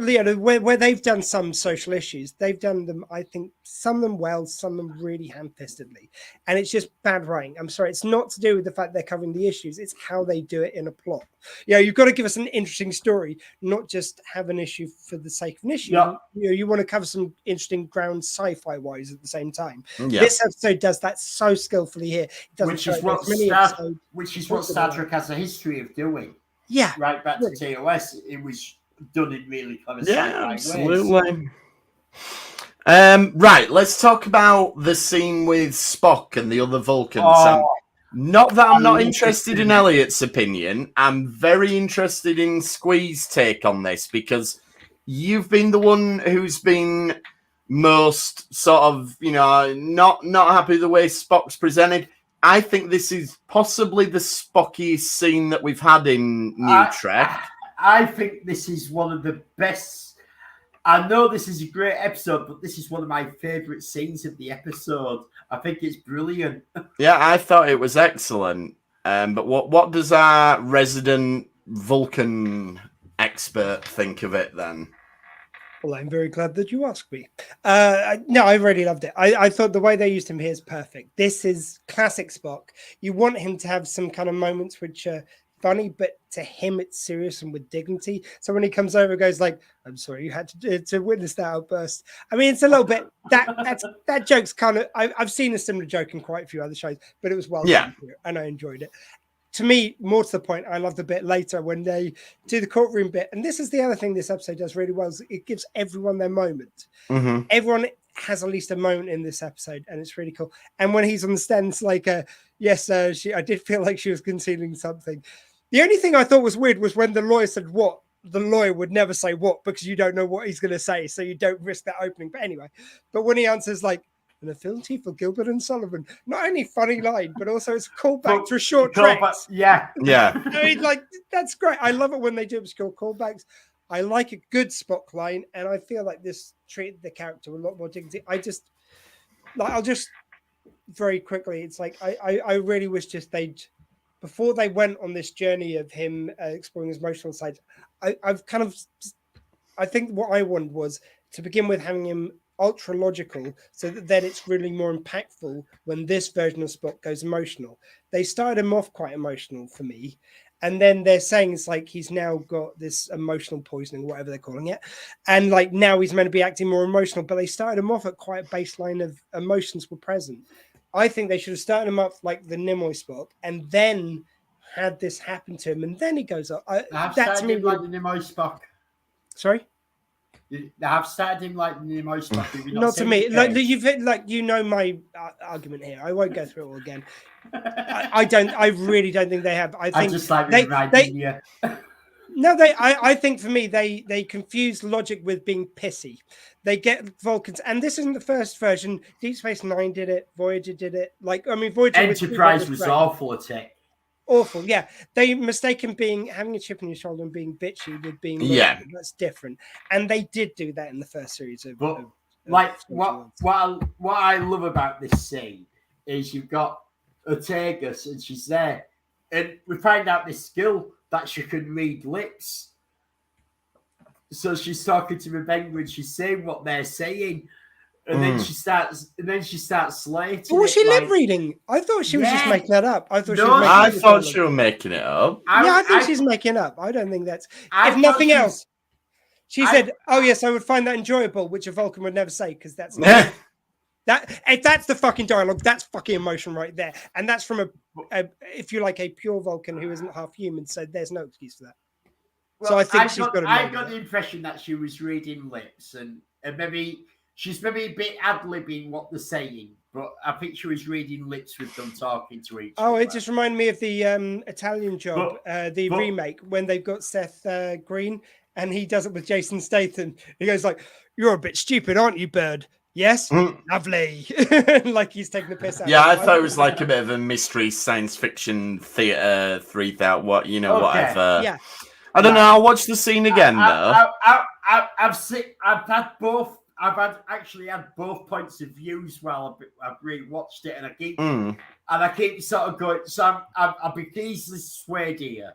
they've done some social issues, they've done them, I think, some of them well, some of them really ham-fistedly. And it's just bad writing. I'm sorry, it's not to do with the fact they're covering the issues, it's how they do it in a plot. You've got to give us an interesting story, not just have an issue for the sake of an issue. Yeah. You want to cover some interesting ground sci-fi wise at the same time. Yeah. This episode does that so skillfully here. It doesn't which is what Star Trek has a history of doing. Yeah, right back to TOS, it was done in really clever absolutely ways. Right, let's talk about the scene with Spock and the other Vulcans. Not that I'm not interested in Elliot's opinion. I'm very interested in Squee's take on this, because you've been the one who's been most sort of, not happy with the way Spock's presented. I think this is possibly the Spockiest scene that we've had in New Trek. I think this is one of the best. I know this is a great episode, but this is one of my favourite scenes of the episode. I think it's brilliant. Yeah, I thought it was excellent. But what does our resident Vulcan expert think of it then? Well, I'm very glad that you asked me. No, I really loved it. I thought the way they used him here is perfect. This is classic Spock. You want him to have some kind of moments which are funny, but to him it's serious and with dignity. So when he comes over, goes like, "I'm sorry, you had to witness that outburst." I mean, it's a little bit that joke's kind of. I've seen a similar joke in quite a few other shows, but it was well done here, and I enjoyed it. to me, more to the point, I love the bit later when they do the courtroom bit. And this is the other thing this episode does really well, is it gives everyone their moment. Mm-hmm. Everyone has at least a moment in this episode, and it's really cool. And when he's on the stand, it's like, yes, I did feel like she was concealing something. The only thing I thought was weird was when the lawyer said what. The lawyer would never say what, because you don't know what he's going to say, so you don't risk that opening. But anyway, but when he answers like, an affinity for Gilbert and Sullivan, not only funny line, but also it's a callback to a short track. Yeah. I mean, like, that's great. I love it when they do obscure callbacks. I like a good Spock line, and I feel like this treated the character with a lot more dignity. I'll just very quickly, it's like I really wish just they'd, before they went on this journey of him exploring his emotional side, I think what I wanted was to begin with having him ultra logical, so that then it's really more impactful when this version of Spock goes emotional. They started him off quite emotional for me, and then they're saying it's like he's now got this emotional poisoning, whatever they're calling it, and like now he's meant to be acting more emotional, but they started him off at quite a baseline of emotions were present. I think they should have started him up like the Nimoy Spock, and then had this happen to him, and then he goes up. That's me like the Nimoy Spock. Sorry. I've started him like Nimoy Spock. Not to me. Like you've hit, like you know my argument here. I won't go through it all again. I don't. I really don't think they have. I think just like reminding you. No, I think for me they confuse logic with being pissy. They get Vulcans, and this isn't the first version. Deep Space Nine did it. Voyager did it. Like I mean, Voyager. Enterprise was awful at it. Awful, yeah. They mistaken having a chip on your shoulder and being bitchy with being logical. That's different. And they did do that in the first series of. But what I love about this scene is you've got Ortegas and she's there, and we find out this skill that she can read lips. So she's talking to M'Benga and she's saying what they're saying. And then she starts slating. Was she lip reading? I thought she was just making that up. I thought she was making it up. I think she's making up. I don't think that's. If nothing else, she said, "Oh yes, I would find that enjoyable," which a Vulcan would never say, because that's not, if that's the fucking dialogue. That's fucking emotion right there, and that's from a if you like a pure Vulcan who isn't half human. So there's no excuse for that. Well, so I think I got the impression that she was reading lips, and maybe. She's maybe a bit ad-libbing what they're saying, but I think she was reading lips with them talking to each other. Oh, it just reminded me of the Italian Job, the remake, when they've got Seth Green, and he does it with Jason Statham. He goes like, "You're a bit stupid, aren't you, Bird?" "Yes." "Lovely." Like he's taking the piss out. Yeah, I thought it was like a bit of a mystery science fiction theater 3000, whatever. Yeah. I don't know. I'll watch the scene again though. I've actually had both points of views while I've rewatched it, and I keep sort of going. So I've been easily swayed here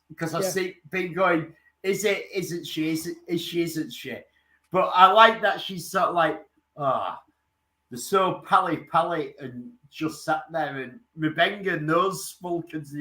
because I've been going. Is it? Isn't she? Is she? Isn't she? But I like that she's sort of like, they're so pally, and just sat there. And M'Benga knows Vulcans.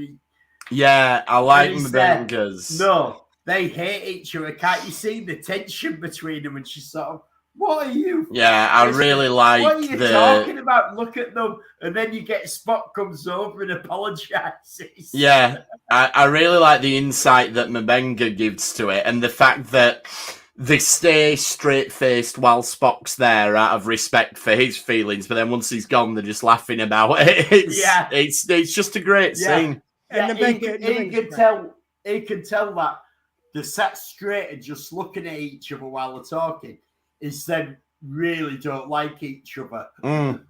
Yeah, I like M'Benga's. No, they hate each other. Can't you see the tension between them? And she's sort of. What are you? Yeah, I really like. What are you talking about? Look at them, and then you get Spock comes over and apologizes. Yeah, I really like the insight that M'Benga gives to it, and the fact that they stay straight-faced while Spock's there out of respect for his feelings, but then once he's gone, they're just laughing about it. It's just a great scene. And he can tell that they're sat straight and just looking at each other while they're talking. Instead, really don't like each other. And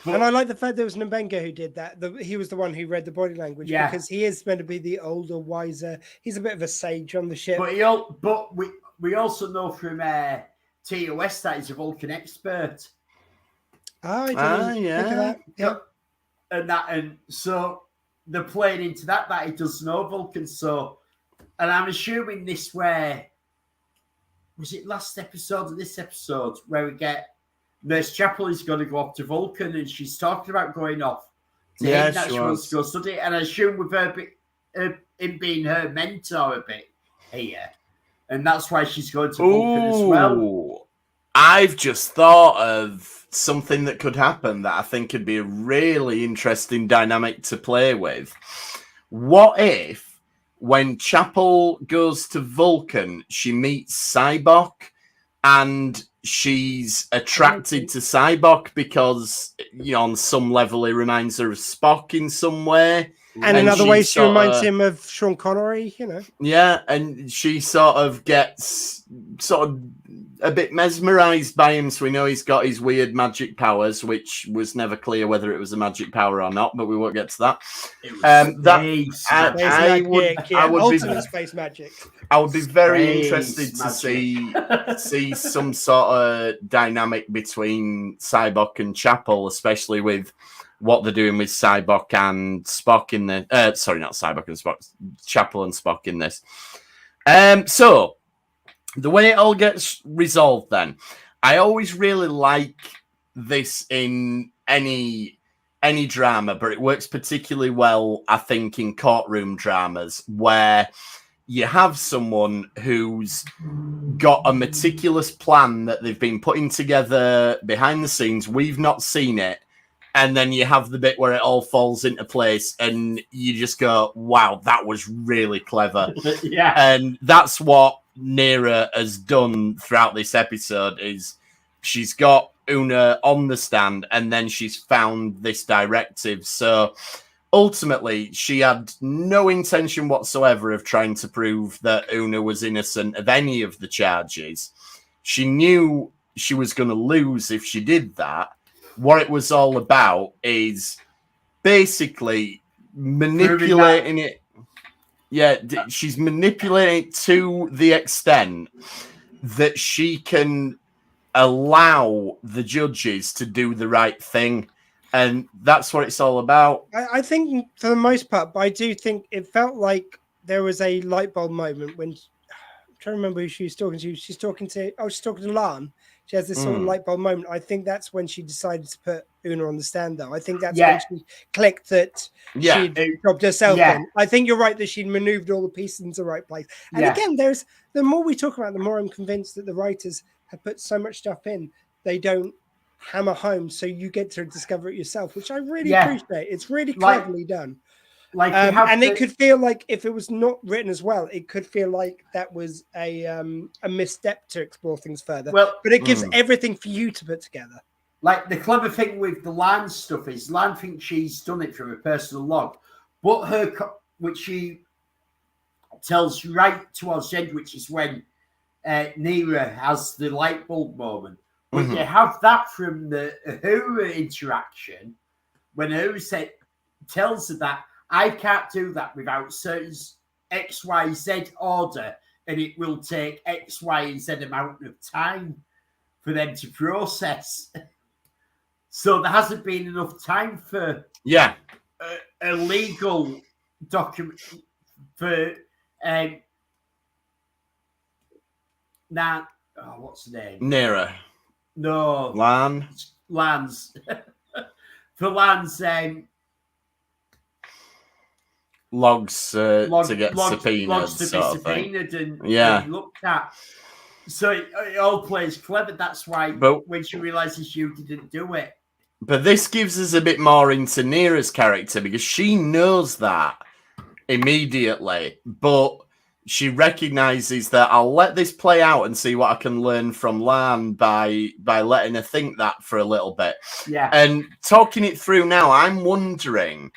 I like the fact there was M'Benga who did that. He was the one who read the body language because he is meant to be the older, wiser. He's a bit of a sage on the ship. But we also know from TOS that he's a Vulcan expert. Oh, I didn't think of that. Yeah. And so they're playing into that he does know Vulcan. So, and I'm assuming this was it last episode or this episode where we get Nurse Chapel is going to go off to Vulcan and she's talking about going off to him that she wants to go study. And I assume with her him being her mentor a bit here. And that's why she's going to Vulcan as well. I've just thought of something that could happen that I think could be a really interesting dynamic to play with. what if when Chapel goes to Vulcan, she meets Cybok and she's attracted to Cybok because, on some level he reminds her of Spock in some way. And in other ways, she reminds him of Sean Connery, Yeah, and she sort of gets a bit mesmerized by him, so we know he's got his weird magic powers, which was never clear whether it was a magic power or not, but we won't get to that. Space magic. I would be very interested to see some sort of dynamic between Cybok and Chapel, especially with what they're doing with Cybok and Spock in the... sorry, not Cybok and Spock. Chapel and Spock in this. So, the way it all gets resolved then, I always really like this in any drama, but it works particularly well, I think, in courtroom dramas, where you have someone who's got a meticulous plan that they've been putting together behind the scenes. We've not seen it. And then you have the bit where it all falls into place and you just go, wow, that was really clever. Yeah. And that's what Neera has done throughout this episode is she's got Una on the stand and then she's found this directive. So ultimately, she had no intention whatsoever of trying to prove that Una was innocent of any of the charges. She knew she was going to lose if she did that. What it was all about is basically manipulating it. Yeah, she's manipulating it to the extent that she can allow the judges to do the right thing. And that's what it's all about. I think for the most part, but I do think it felt like there was a light bulb moment when... I'm trying to remember who she was talking to. She's talking to Lan. She has this sort of light bulb moment. I think that's when she decided to put Una on the stand, though. I think that's when she clicked that she'd dropped herself in. I think you're right that she'd maneuvered all the pieces into the right place. And again, the more we talk about it, the more I'm convinced that the writers have put so much stuff in, they don't hammer home, so you get to discover it yourself, which I really appreciate. It's really cleverly done. It could feel like if it was not written as well, it could feel like that was a misstep to explore things further. But it gives everything for you to put together. Like the clever thing with the Lan stuff is Lan thinks she's done it from a personal log, but which she tells right towards the end, which is when Neera has the light bulb moment. But you have that from the Uhura interaction when Uhura tells her that I can't do that without certain X, Y, Z order, and it will take X, Y, and Z amount of time for them to process. So there hasn't been enough time for a legal document for what's the name? Neera. No. Lan's. For Lan's logs to get subpoenaed. Logs to be subpoenaed and looked at. So it all plays clever. That's why when she realizes you didn't do it. But this gives us a bit more into Neera's character because she knows that immediately, but she recognizes that I'll let this play out and see what I can learn from Lan by letting her think that for a little bit. Yeah. And talking it through now, I'm wondering,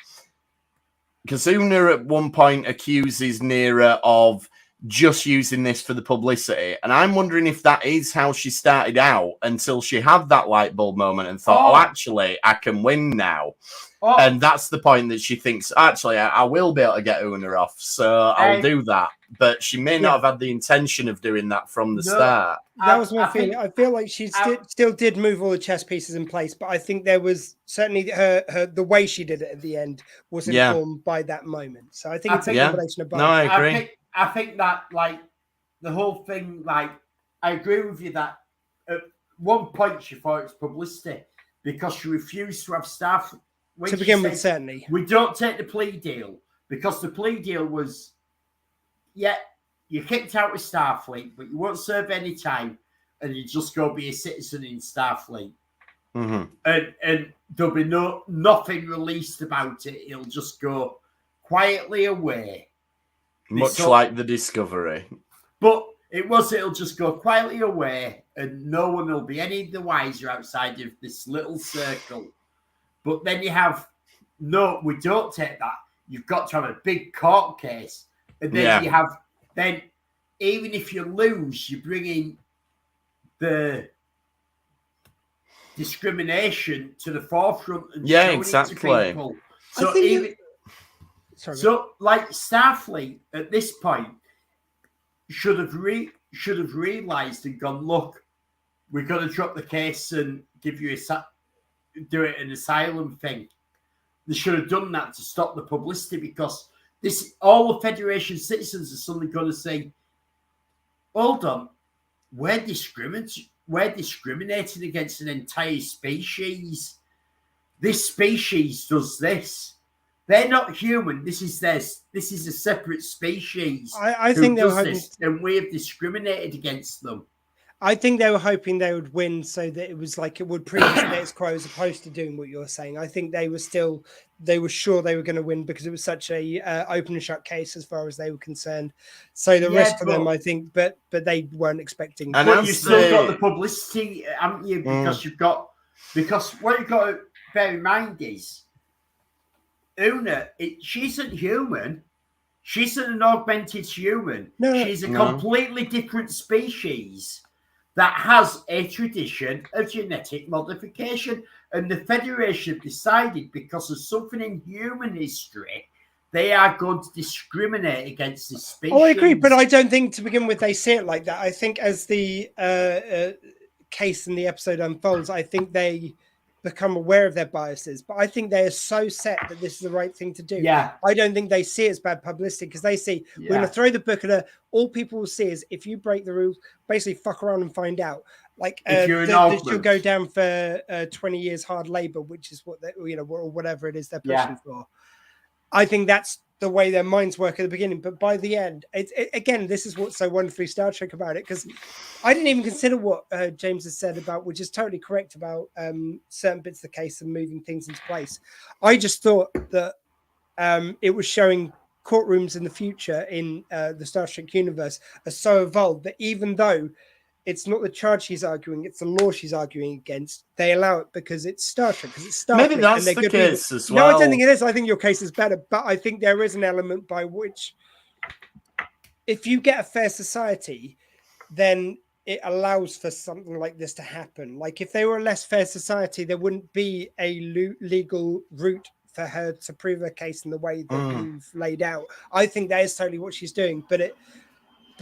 because Una at one point accuses Neera of just using this for the publicity. And I'm wondering if that is how she started out until she had that light bulb moment and thought, actually, I can win now. And that's the point that she thinks, actually, I will be able to get Una off, so I'll do that. But she may not have had the intention of doing that from the start. That was my feeling. I feel like she still did move all the chess pieces in place, but I think there was certainly her the way she did it at the end was informed by that moment. So I think it's a combination of both. No, I agree. I think that, like, the whole thing, like, I agree with you that at one point she thought it was publicity because she refused to have staff. To begin with, certainly. We don't take the plea deal because the plea deal was, you're kicked out of Starfleet, but you won't serve any time and you just go be a citizen in Starfleet. Mm-hmm. And there'll be nothing released about it. It'll just go quietly away. Much like the Discovery. But it'll just go quietly away and no one will be any the wiser outside of this little circle. But then you have, no, we don't take that. You've got to have a big court case. And then you have, then even if you lose, you bring in the discrimination to the forefront and showing exactly. it to people. So even... So, like Starfleet at this point should have realised and gone, look, we're going to drop the case and give you do it an asylum thing. They should have done that to stop the publicity, because all the Federation citizens are suddenly going to say, hold on, we're discriminating against an entire species. This species does this. They're not human. This is a separate species. I think they were hoping, and we have discriminated against them. I think they were hoping they would win, so that it was like it would prove the status quo as opposed to doing what you're saying. I think they were sure they were going to win because it was such a open and shut case as far as they were concerned. So the rest of them, I think, but they weren't expecting. And you've still got the publicity, haven't you? Because what you've got to bear in mind is, Una, she isn't human. She isn't an augmented human. She's a completely different species that has a tradition of genetic modification. And the Federation decided, because of something in human history, they are going to discriminate against this species. Oh, I agree, but I don't think to begin with they see it like that. I think as the case in the episode unfolds, I think they become aware of their biases, but I think they are so set that this is the right thing to do. Yeah. I don't think they see it as bad publicity, because they see we're going to throw the book at her. All people will see is if you break the rules, basically fuck around and find out. Like she'll go down for 20 years hard labor, which is what they, or whatever it is they're pushing for. I think that's the way their minds work at the beginning, but by the end, again, this is what's so wonderfully Star Trek about it, because I didn't even consider what James has said about, which is totally correct about certain bits of the case and moving things into place. I just thought that it was showing courtrooms in the future in the Star Trek universe are so evolved that even though it's not the charge she's arguing, it's the law she's arguing against, they allow it because it's Star Trek, because it's Star Trek. Maybe that's the case as well. No, I don't think it is. I think your case is better, but I think there is an element by which if you get a fair society, then it allows for something like this to happen. Like if they were a less fair society, there wouldn't be a legal route for her to prove her case in the way that you've laid out. I think that is totally what she's doing, but it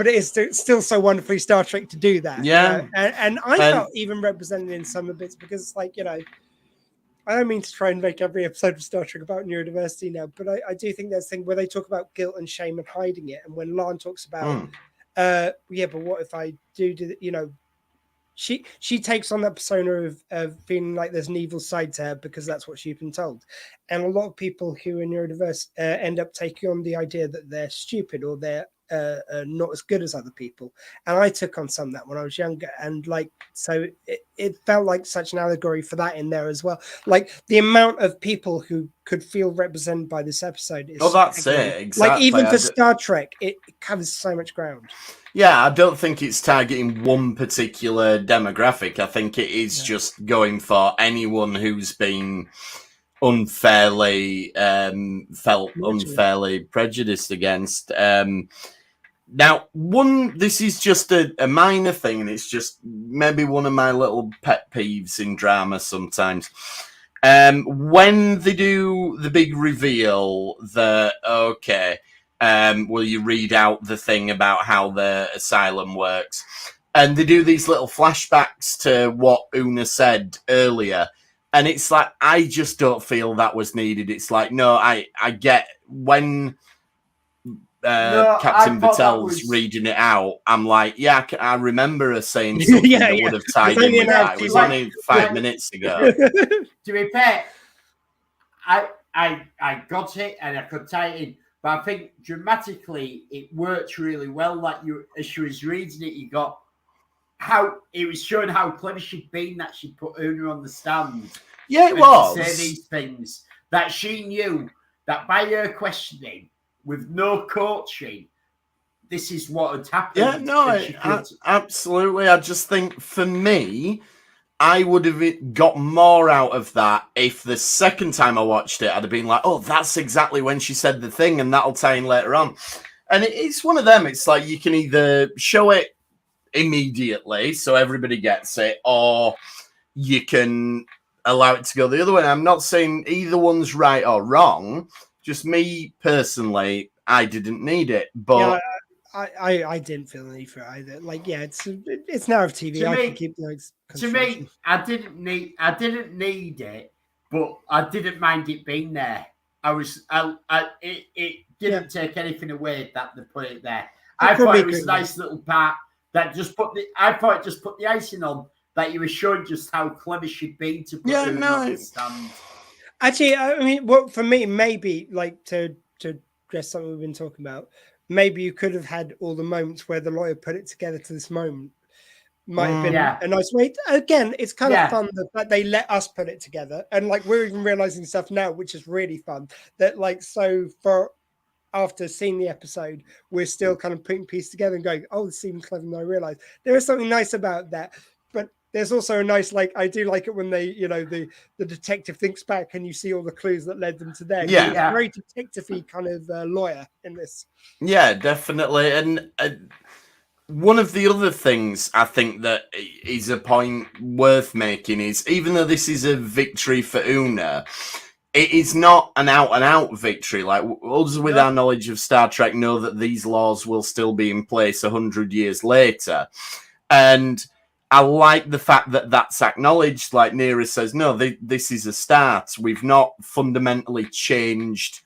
is still so wonderfully Star Trek to do that. Yeah. And I felt even represented in some of bits, because it's like, I don't mean to try and make every episode of Star Trek about neurodiversity now, but I do think there's a thing where they talk about guilt and shame and hiding it. And when La'an talks about, but what if I do she takes on that persona of feeling like there's an evil side to her because that's what she's been told. And a lot of people who are neurodiverse end up taking on the idea that they're stupid or they're not as good as other people, and I took on some of that when I was younger, and so it felt like such an allegory for that in there as well. Like the amount of people who could feel represented by this episode is that's it, exactly. Like even for Star Trek, it covers so much ground. I don't think it's targeting one particular demographic. I think it is just going for anyone who's been unfairly unfairly prejudiced against. Now, this is just a minor thing, and it's just maybe one of my little pet peeves in drama sometimes. When they do the big reveal that, will you read out the thing about how the asylum works? And they do these little flashbacks to what Una said earlier. And it's like, I just don't feel that was needed. It's like, no, I get when Captain Vatel's reading it out, I'm like, I remember her saying something that would have tied in with that. It was only 5 minutes ago. To be fair, I got it and I could tie it in. But I think dramatically it worked really well. Like as she was reading it, you got how it was showing how clever she'd been, that she put Una on the stand. Yeah, it was. To say these things that she knew that by her questioning with no coaching, this is what had happened. Yeah, no, absolutely. I just think for me, I would have got more out of that if the second time I watched it, I'd have been like, oh, that's exactly when she said the thing, and that'll tie in later on. And it's one of them. It's like you can either show it immediately so everybody gets it, or you can allow it to go the other way. I'm not saying either one's right or wrong. Just me personally, I didn't need it, but. Yeah, I didn't feel the need for it either. Like, yeah, it's narrative TV. I can keep those. To me, I didn't need it, but I didn't mind it being there. It didn't take anything away that they put it there. I thought it was a nice little part that just put the icing on that you were showing just how clever she'd been to put it on the stand. Actually, I mean, what for me, maybe like to address something we've been talking about. Maybe you could have had all the moments where the lawyer put it together to this moment. Might have been a nice way. Again, it's kind of fun that they let us put it together. And like, we're even realizing stuff now, which is really fun. That like, so after seeing the episode, we're still kind of putting pieces together and going, oh, this seems clever than I realized. There is something nice about that. But there's also a nice, like, I do like it when they, the detective thinks back and you see all the clues that led them to there. Yeah. It's a very detective-y kind of lawyer in this. Yeah, definitely. And one of the other things I think that is a point worth making is, even though this is a victory for Una, it is not an out-and-out victory. Like, us with our knowledge of Star Trek know that these laws will still be in place 100 years later. And I like the fact that that's acknowledged. Like Neera says, no, this is a start. We've not fundamentally changed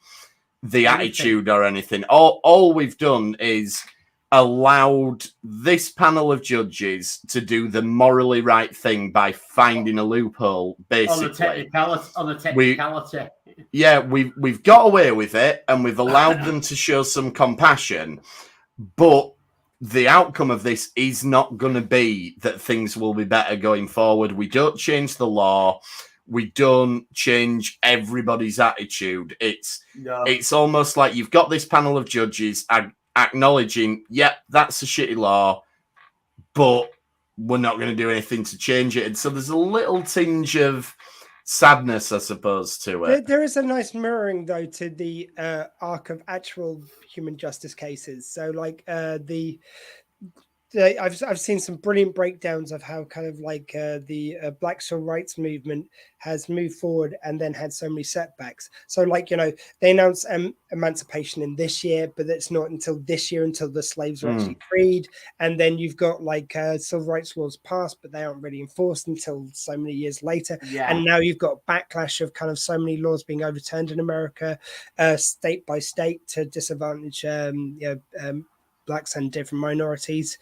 the attitude or anything. All we've done is allowed this panel of judges to do the morally right thing by finding a loophole, basically. On the technicality. We've got away with it, and we've allowed them to show some compassion, but the outcome of this is not going to be that things will be better going forward. We don't change the law. We don't change everybody's attitude. It's almost like you've got this panel of judges acknowledging, that's a shitty law, but we're not going to do anything to change it. And so there's a little tinge of sadness, I suppose, to it. There is a nice mirroring, though, to the arc of actual human justice cases. So, like, I've seen some brilliant breakdowns of how kind of like the Black civil rights movement has moved forward and then had so many setbacks. So like, they announced emancipation in this year, but it's not until this year until the slaves are actually freed. And then you've got like civil rights laws passed, but they aren't really enforced until so many years later. Yeah. And now you've got backlash of kind of so many laws being overturned in America, state by state, to disadvantage blacks and different minorities.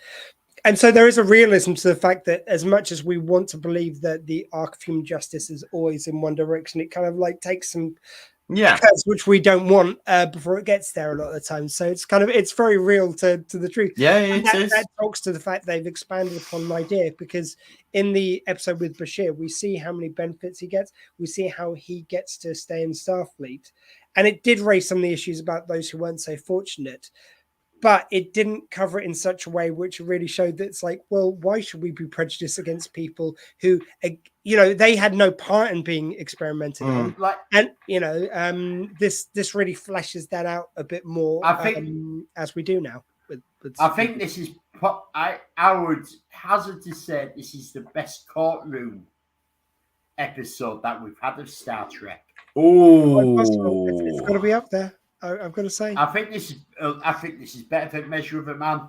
And so there is a realism to the fact that as much as we want to believe that the arc of human justice is always in one direction, it kind of like takes some cuts, which we don't want before it gets there a lot of the time. So it's very real to the truth. Yeah, it is. That talks to the fact they've expanded upon an idea, because in the episode with Bashir, we see how many benefits he gets. We see how he gets to stay in Starfleet. And it did raise some of the issues about those who weren't so fortunate. But it didn't cover it in such a way which really showed that it's like, well, why should we be prejudiced against people who, they had no part in being experimented on? And, this really fleshes that out a bit more, as we do now. I think this is, I would hazard to say this is the best courtroom episode that we've had of Star Trek. Oh, it's got to be up there. I've got to say, I think this is better than Measure of a Man.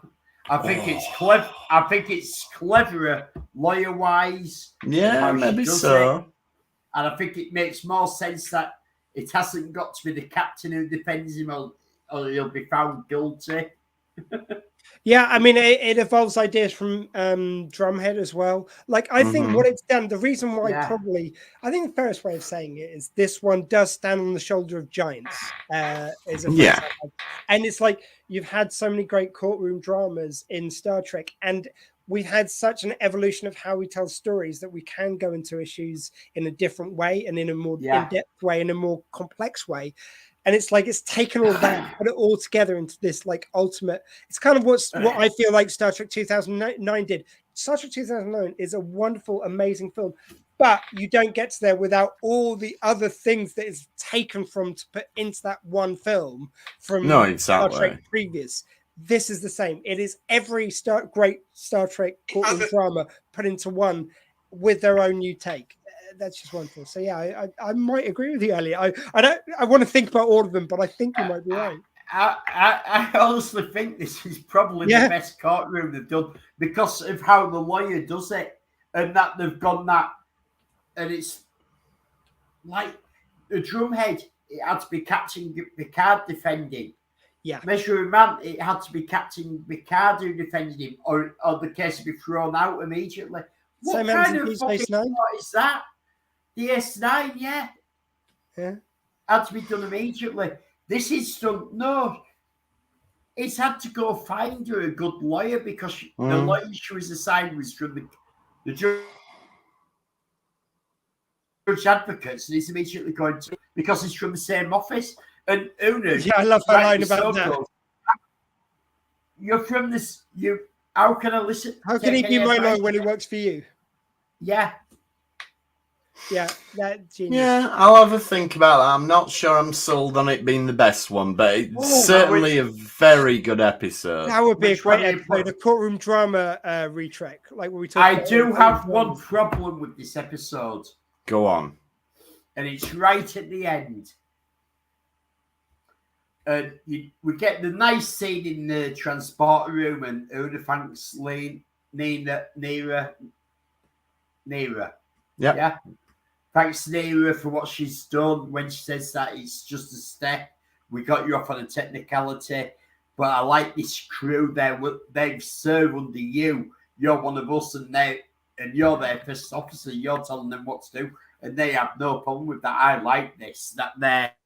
I think it's clever. I think it's cleverer lawyer-wise. Yeah, maybe so. And I think it makes more sense that it hasn't got to be the captain who defends him, or he'll be found guilty. Yeah, I mean, it evolves ideas from Drumhead as well. Like, I think what it's done, the reason why I think the fairest way of saying it is this one does stand on the shoulder of giants. And it's like, you've had so many great courtroom dramas in Star Trek, and we've had such an evolution of how we tell stories that we can go into issues in a different way and in a more in-depth way, in a more complex way. And it's like it's taken all that, put it all together into this like ultimate. It's kind of what I feel like Star Trek 2009 did. Star Trek 2009 is a wonderful, amazing film, but you don't get to there without all the other things that is taken from to put into that one film from Star Trek previous. This is the same. It is every great Star Trek courtroom drama put into one with their own new take. That's just wonderful. So yeah, I might agree with you, Elliot. I want to think about all of them, but I think you might be right. I honestly think this is probably the best courtroom they've done because of how the lawyer does it, and that they've gone that, and it's like the drumhead. It had to be Captain Picard defending. Yeah, Measuring Man. It had to be Captain Picard who defended him, or the case would be thrown out immediately. What kind of fucking thought is that? The S9, yeah. Had to be done immediately. This is done. No, it's had to go find her a good lawyer because the lawyer she was assigned was from the judge advocates, and he's immediately going to because he's from the same office. And Una, I love her line about that. You're from this. How can I listen? How can he be my lawyer when he works for you? Yeah. Yeah, that genius. Yeah, I'll have a think about that. I'm not sure I'm sold on it being the best one, but it's certainly a very good episode. That would be a great episode, a courtroom drama retrek, like what we talked about. I do have one problem with this episode. Go on. And it's right at the end. We get the nice scene in the transporter room, and Una thanks Neera. Yeah. Thanks, Neera, for what she's done. When she says that it's just a step, we got you off on a technicality. But I like this crew there. They serve under you. You're one of us, and you're their first officer. You're telling them what to do, and they have no problem with that. I like this. That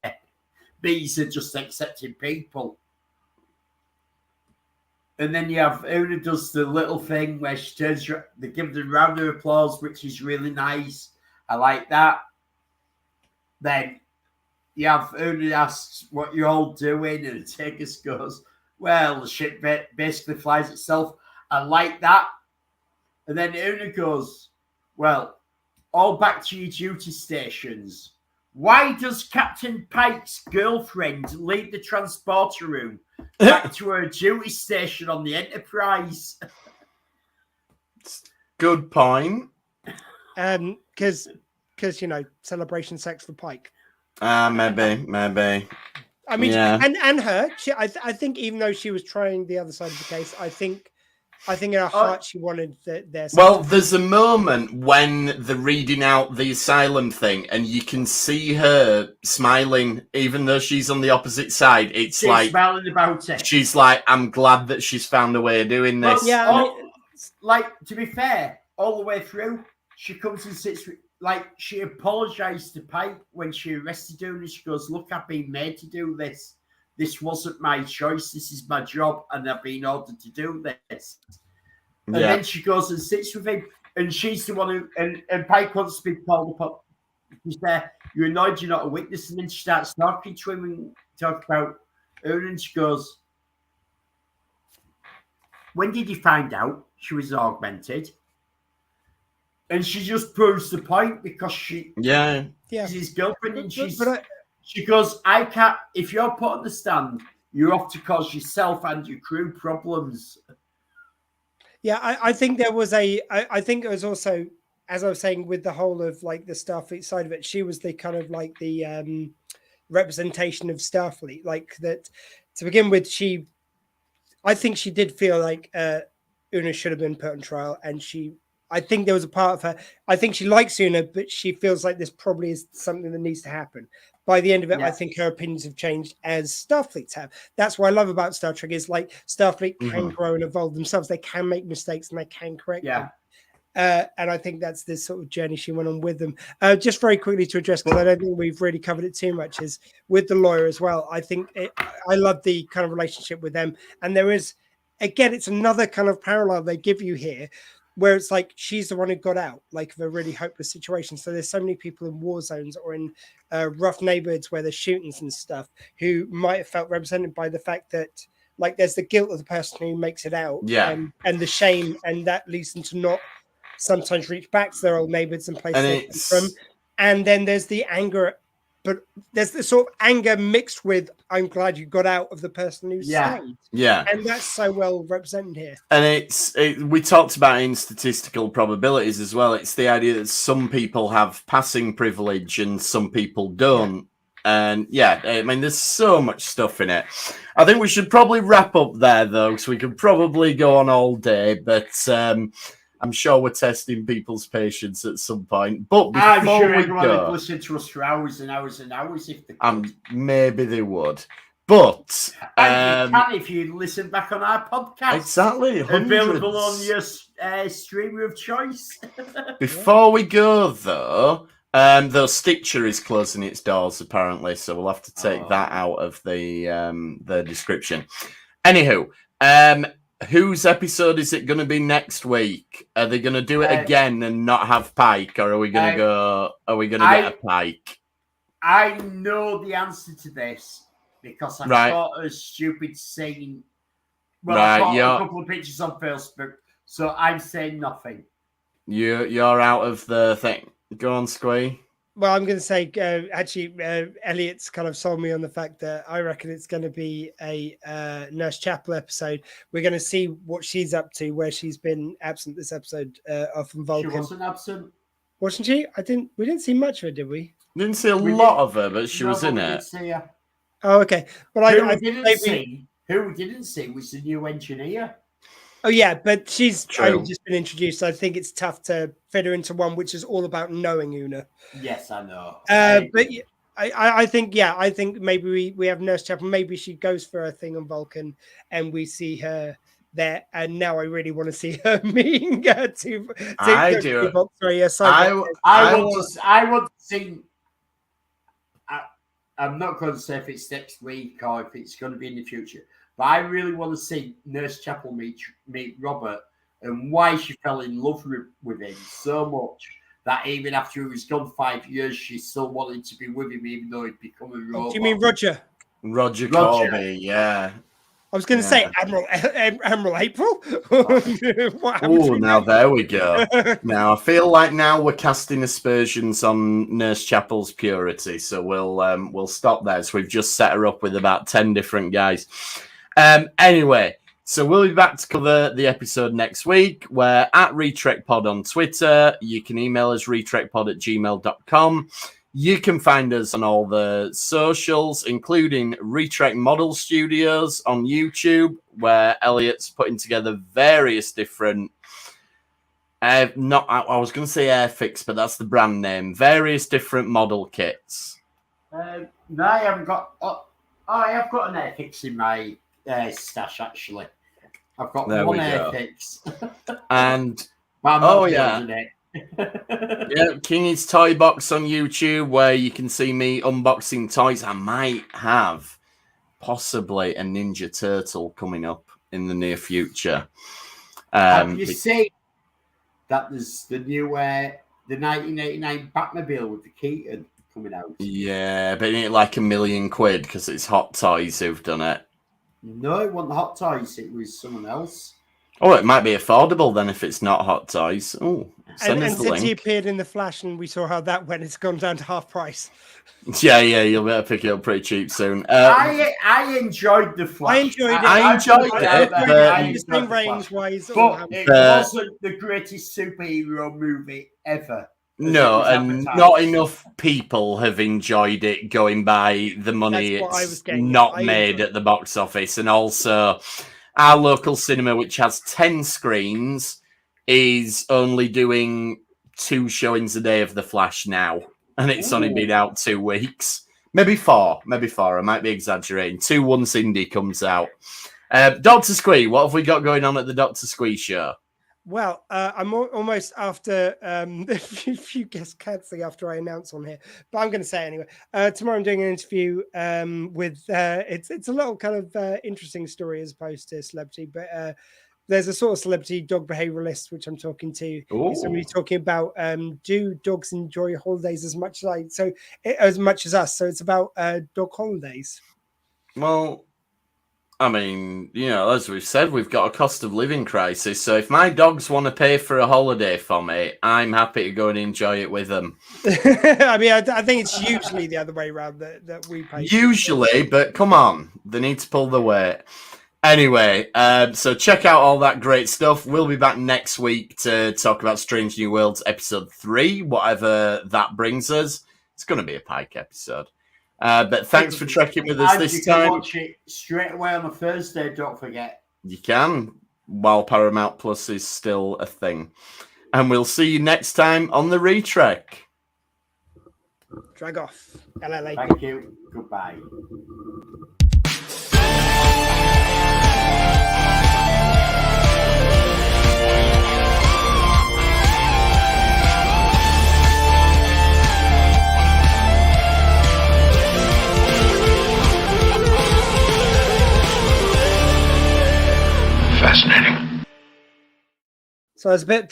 these are just accepting people. And then you have Una does the little thing where she turns. They give the round of applause, which is really nice. I like that. Then you have Una asks what you're all doing, and Tegus goes, well, the ship basically flies itself. I like that. And then Una goes, well, all back to your duty stations. Why does Captain Pike's girlfriend leave the transporter room back to her duty station on the Enterprise? Good point. Because celebration sex for Pike. Maybe. I mean, and her. I think even though she was trying the other side of the case, I think in her heart she wanted their. Well, there's a moment when they're reading out the asylum thing, and you can see her smiling, even though she's on the opposite side. She's like smiling about it. She's like, I'm glad that she's found a way of doing this. Well, to be fair, all the way through, she comes and sits with. She apologized to Pike when she arrested her, and she goes, look, I've been made to do this. This wasn't my choice. This is my job, and I've been ordered to do this. And then she goes and sits with him, and she's the one who, and Pike wants to be called upon. She's there, you're annoyed you're not a witness, and then she starts talking to him and talk about her, and she goes, when did you find out she was augmented? And she just proves the point because she's his girlfriend, and she goes, I can't, if you're put on the stand, you're off to cause yourself and your crew problems. Yeah, I think there was I think it was also, as I was saying, with the whole of like the Starfleet side of it, she was the kind of like the representation of Starfleet. Like that to begin with, I think she did feel like Una should have been put on trial, and I think there was a part of her. I think she likes Una, but she feels like this probably is something that needs to happen. By the end of it, I think her opinions have changed as Starfleets have. That's what I love about Star Trek is like Starfleet can grow and evolve themselves. They can make mistakes and they can correct them. And I think that's this sort of journey she went on with them. Just very quickly to address, because I don't think we've really covered it too much, is with the lawyer as well. I think I love the kind of relationship with them. And there is, again, it's another kind of parallel they give you here, where it's like she's the one who got out, like of a really hopeless situation. So there's so many people in war zones or in rough neighborhoods where there's shootings and stuff who might have felt represented by the fact that, like, there's the guilt of the person who makes it out, and the shame, and that leads them to not sometimes reach back to their old neighborhoods and places they come from. And then there's the anger, but there's the sort of anger mixed with I'm glad you got out of the person who stayed. Yeah. And that's so well represented here. And we talked about in statistical probabilities as well. It's the idea that some people have passing privilege and some people don't. And I mean, there's so much stuff in it. I think we should probably wrap up there, though, because we could probably go on all day. But I'm sure we're testing people's patience at some point. But before I'm sure we everyone go, would listen to us for hours and hours and hours if they could. Maybe they would. But and you can if you listen back on our podcast. Exactly. Available on your streamer of choice. Before we go, though, Stitcher is closing its doors apparently, so we'll have to take that out of the description. Anywho, whose episode is it going to be next week? Are they going to do it again and not have Pike, or are we going to go? Are we going to get a Pike? I know the answer to this because I saw a stupid scene. Well, I saw a couple of pictures on Facebook, so I'm saying nothing. You're out of the thing. Go on, Squee. Well, I'm going to say, Elliot's kind of sold me on the fact that I reckon it's going to be a Nurse Chapel episode. We're going to see what she's up to, where she's been absent this episode off from Vulcan. She wasn't absent. Wasn't she? We didn't see much of her, did we? Didn't see a lot of her, but she was in it. Didn't see her. Oh, okay. But who we didn't see was the new engineer. Oh, yeah, but she's only just been introduced. So I think it's tough to fit her into one which is all about knowing Una. Yes, I know. But I think maybe we have Nurse Chapel. Maybe she goes for her thing on Vulcan and we see her there. And now I really want to see her meeting I do. I want to see. I'm not going to say if it's next week or if it's going to be in the future. But I really want to see Nurse Chapel meet Robert and why she fell in love with him so much that even after he was gone 5 years, she still wanted to be with him, even though he'd become a robot. Do you mean Roger? Roger Corby, yeah. I was going to say Admiral April. Oh, now there we go. Now I feel like now we're casting aspersions on Nurse Chapel's purity, so we'll stop there. So we've just set her up with about 10 different guys. Anyway, so we'll be back to cover the episode next week. We're at RetrekPod on Twitter. You can email us retrekpod@gmail.com. You can find us on all the socials, including Retrek Model Studios on YouTube, where Elliot's putting together various different I was going to say Airfix, but that's the brand name. Various different model kits. No, I haven't got. I have got an Airfix in my stash, actually. I've got one Airfix. And it. Yeah, Kingy's Toy Box on YouTube, where you can see me unboxing toys. I might have possibly a Ninja Turtle coming up in the near future. Have you seen that there's the new the 1989 Batmobile with the Keaton coming out? Yeah, but ain't like £1 million because it's Hot Toys who've done it. No, it wasn't Hot Toys. It was someone else. Oh, it might be affordable then if it's not Hot Toys. Oh, send us the since link. he appeared in the Flash and we saw how that went, it's gone down to half price. Yeah, you'll be able to pick it up pretty cheap soon. I enjoyed the Flash. I enjoyed it. The range-wise, but it wasn't the greatest superhero movie ever. No, and not enough people have enjoyed it going by the money it's not made at the box office. And also, our local cinema, which has 10 screens, is only doing 2 showings a day of The Flash now. And it's only been out 2 weeks. Maybe 4. I might be exaggerating. 2 once Indie comes out. Dr. Squee, what have we got going on at the Dr. Squee show? Well, I'm almost after if you guess canceling after I announce on here, but I'm going to say it anyway. Tomorrow I'm doing an interview with it's a little kind of interesting story as opposed to celebrity, but there's a sort of celebrity dog behavioralist which I'm talking to. Somebody talking about do dogs enjoy holidays as much as us? So it's about dog holidays. Well, I mean, as we've said, we've got a cost of living crisis. So if my dogs want to pay for a holiday for me, I'm happy to go and enjoy it with them. I mean, I think it's usually the other way around that we pay. Usually, but come on, they need to pull the weight. Anyway, so check out all that great stuff. We'll be back next week to talk about Strange New Worlds episode 3, whatever that brings us. It's going to be a Pike episode. But thanks for trekking with us this time. You can watch it straight away on a Thursday, don't forget. You can, while Paramount Plus is still a thing. And we'll see you next time on the Retrek. Drag off. LLA. Thank you. Goodbye. Fascinating. So it's a bit